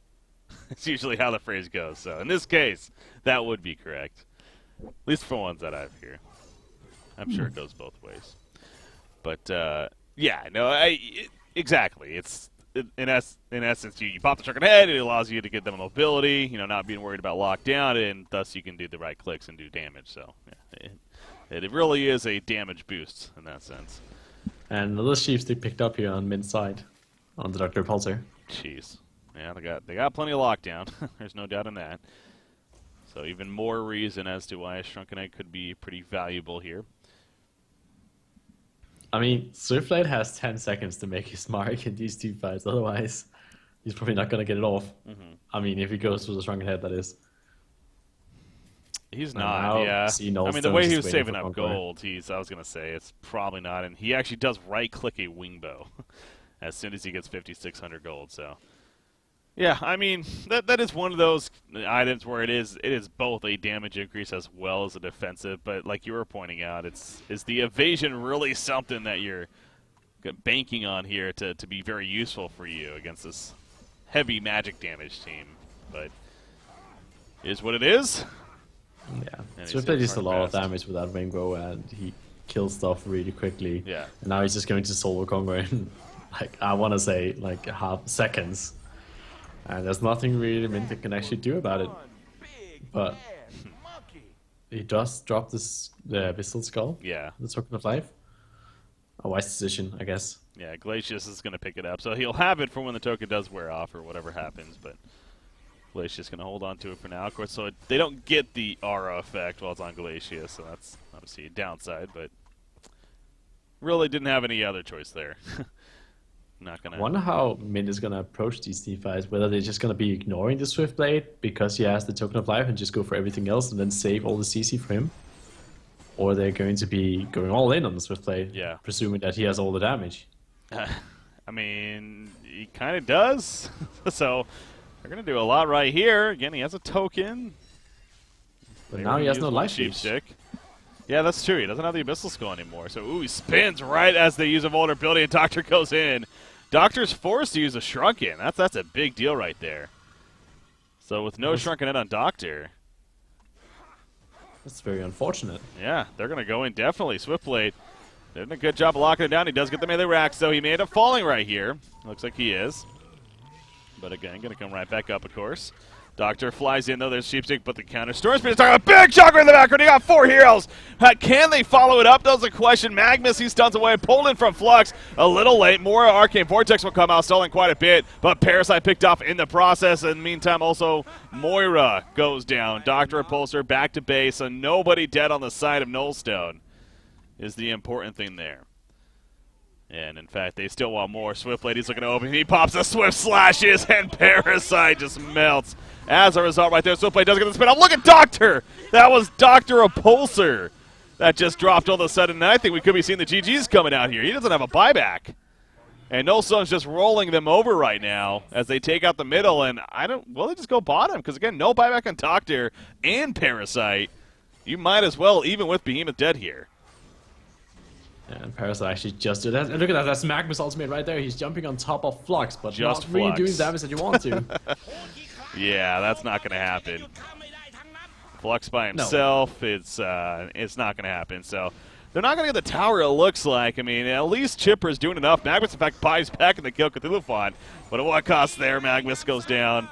It's usually how the phrase goes. So in this case, that would be correct. At least for ones that I have here. I'm sure it goes both ways. But, exactly. It's in essence, you pop the Shrunken Head, it allows you to get them mobility, not being worried about lockdown, and thus you can do the right clicks and do damage. So, yeah, it really is a damage boost in that sense. And another sheep stick picked up here on mid side, on the Dr. Repulsor. Jeez. Yeah, they got plenty of lockdown. There's no doubt in that. So even more reason as to why a Shrunken Head could be pretty valuable here. I mean, Swiftlight has 10 seconds to make his mark in these two fights. Otherwise, he's probably not going to get it off. Mm-hmm. I mean, if he goes for the Shrunken Head, that is. He's not, yeah. I mean, the way he was saving up gold, I was going to say, it's probably not. And he actually does right-click a Wingbow as soon as he gets 5,600 gold, so. Yeah, I mean, that is one of those items where it is both a damage increase as well as a defensive, but like you were pointing out, is the evasion really something that you're banking on here to be very useful for you against this heavy magic damage team? But it is what it is. Yeah, Swiftlight does a lot of damage with that Wingbow, and he kills stuff really quickly. Yeah. And now he's just going to solo Congo in, I want to say, half seconds. And there's nothing really Mint can actually do about it. But he does drop the Abyssal Skull. Yeah. The Token of Life. A wise decision, I guess. Yeah, Glacius is going to pick it up. So he'll have it for when the token does wear off or whatever happens. But Glacius going to hold on to it for now. Of course, so they don't get the aura effect while it's on Glacius. So that's obviously a downside. But really didn't have any other choice there. Not gonna. I wonder how Mint is going to approach these teamfights. Whether they're just going to be ignoring the Swiftblade because he has the Token of Life and just go for everything else and then save all the CC for him. Or they're going to be going all in on the Swiftblade, presuming that he has all the damage. I mean, he kind of does. So they're going to do a lot right here. Again, he has a token. But now he has no life sheep stick. Yeah, that's true. He doesn't have the Abyssal Skull anymore. So, ooh, he spins right as they use a vulnerability, and Doctor goes in. Doctor's forced to use a Shrunken. That's a big deal right there. So, with no Shrunken in on Doctor. That's very unfortunate. Yeah, they're going to go in definitely. Swiftblade did a good job of locking it down. He does get the melee racks, so he may end up falling right here. Looks like he is. But again, going to come right back up, of course. Doctor flies in, though. There's Sheepstick, but the counter. Storm Speed is talking about big chakra in the background. He got 4 heroes. Can they follow it up? That's the question. Magnus, he stuns away. Pulled in from Flux. A little late. More Arcane Vortex will come out, stalling quite a bit. But Parasite picked off in the process. In the meantime, also, Moira goes down. Doctor Repulsor back to base. So nobody dead on the side of Nullstone is the important thing there. And, in fact, they still want more. Swiftblade, he's looking to open. He pops a Swift Slashes, and Parasite just melts. As a result right there, Swiftblade does get the spin off. Look at Doctor! That was Doctor Repulsor. That just dropped all of a sudden, and I think we could be seeing the GGs coming out here. He doesn't have a buyback. And Nullstone's just rolling them over right now as they take out the middle, and will they just go bottom? Because, again, no buyback on Doctor and Parasite. You might as well, even with Behemoth dead here. And Parasite actually just did that. And look at that, that's Magnus ultimate right there. He's jumping on top of Flux, but Just not really Flux. doing the damage that you want to. Yeah, that's not going to happen. Flux by himself, it's not going to happen. So they're not going to get the tower, it looks like. I mean, at least Chipper's doing enough. Magnus, in fact, buys back in the kill Cthulhu. But at what cost there? Magnus goes down.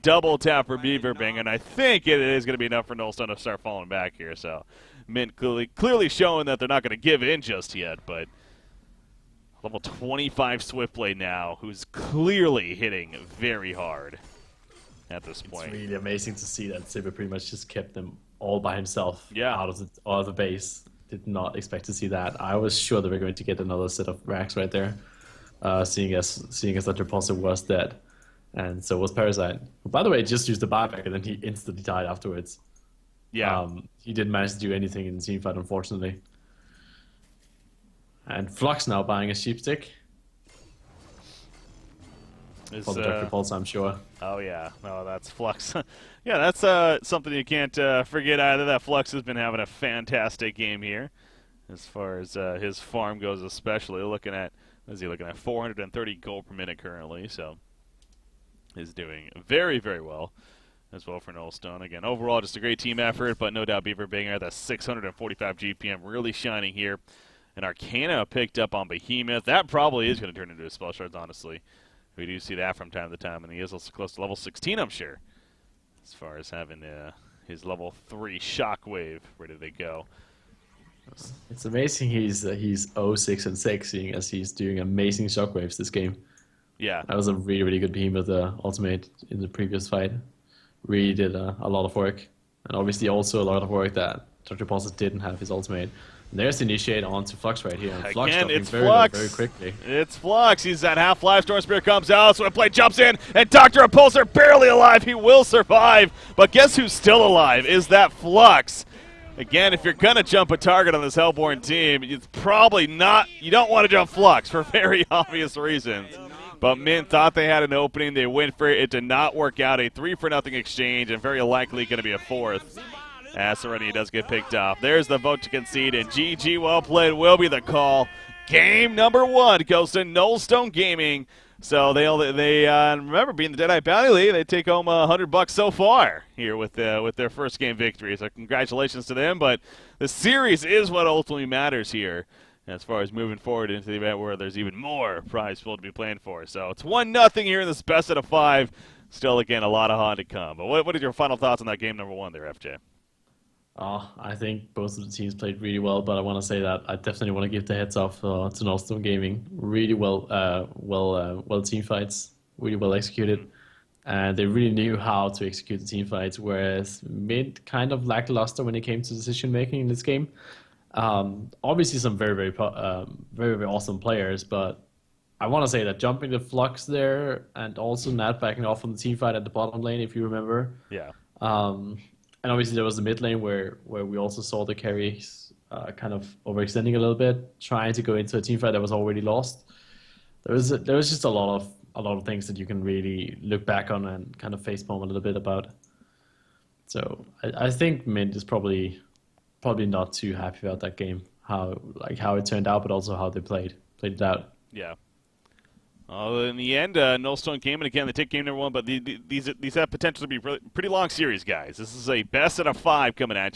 Double tap for Beaverbing, and I think it is going to be enough for Nullstone to start falling back here. So Mint clearly showing that they're not going to give in just yet, but level 25 Swiftblade now, who's clearly hitting very hard at this point. It's really amazing to see that Sibber pretty much just kept them all by himself out of the base. Did not expect to see that. I was sure they were going to get another set of racks right there, seeing as that Repulsor was dead. And so was Parasite. Who, by the way, just used the buyback and then he instantly died afterwards. Yeah. He didn't manage to do anything in the team fight, unfortunately. And Flux now buying a Sheepstick. For the Dark Repulse, I'm sure. Oh, yeah. No, that's Flux. Yeah, that's something you can't forget either. That Flux has been having a fantastic game here as far as his farm goes, especially. What is he looking at? 430 gold per minute currently, so is doing very, very well as well for Nullstone. Again, overall, just a great team effort, but no doubt Beaverbinger, that 645 GPM really shining here. And Arcana picked up on Behemoth. That probably is going to turn into a spell shards, honestly. We do see that from time to time, and he is also close to level 16, I'm sure, as far as having his level 3 Shockwave. Where did they go? It's amazing he's 0-6 and 6, seeing as he's doing amazing Shockwaves this game. Yeah. That was a really, really good Behemoth ultimate in the previous fight. Really did a lot of work. And obviously also a lot of work that Dr. Pulse didn't have his ultimate. And there's the Initiate onto Flux right here. And Flux Again, dropping it's very, Flux. very quickly. It's Flux. He's at half-life. Storm Spirit comes out. Swiftblade jumps in. And Dr. Repulsor barely alive. He will survive. But guess who's still alive? Is that Flux. Again, if you're going to jump a target on this Hellborn team, it's probably not. You don't want to jump Flux for very obvious reasons. But Mint thought they had an opening. They went for it. It did not work out. A 3-for-0 exchange, and very likely going to be a 4th. As Serenity does get picked off. There's the vote to concede, and GG well played will be the call. Game number 1 goes to Nullstone Gaming. So they remember, being the Deadeye Bounty League, they take home $100 so far here with their first game victory. So congratulations to them. But the series is what ultimately matters here, as far as moving forward into the event where there's even more prize pool to be playing for. So it's 1-0 here in this best out of 5. Still, again, a lot of Han to come. But what are your final thoughts on that game number 1 there, FJ? I think both of the teams played really well, but I want to say that I definitely want to give the heads off to Nullstone Gaming. Really well team fights, really well executed, and they really knew how to execute the team fights. Whereas Mint kind of lackluster when it came to decision making in this game. Obviously, some very awesome players, but I want to say that jumping the Flux there and also Nat backing off on the team fight at the bottom lane, if you remember. Yeah. And obviously there was the mid lane where we also saw the carries kind of overextending a little bit, trying to go into a team fight that was already lost. There was just a lot of things that you can really look back on and kind of facepalm a little bit about. So I think Mint is probably probably not too happy about that game, how it turned out, but also how they played it out. Yeah. In the end, Nullstone came, and again, they take game number one, but these have potential to be pretty long series, guys. This is a best out of 5 coming at you.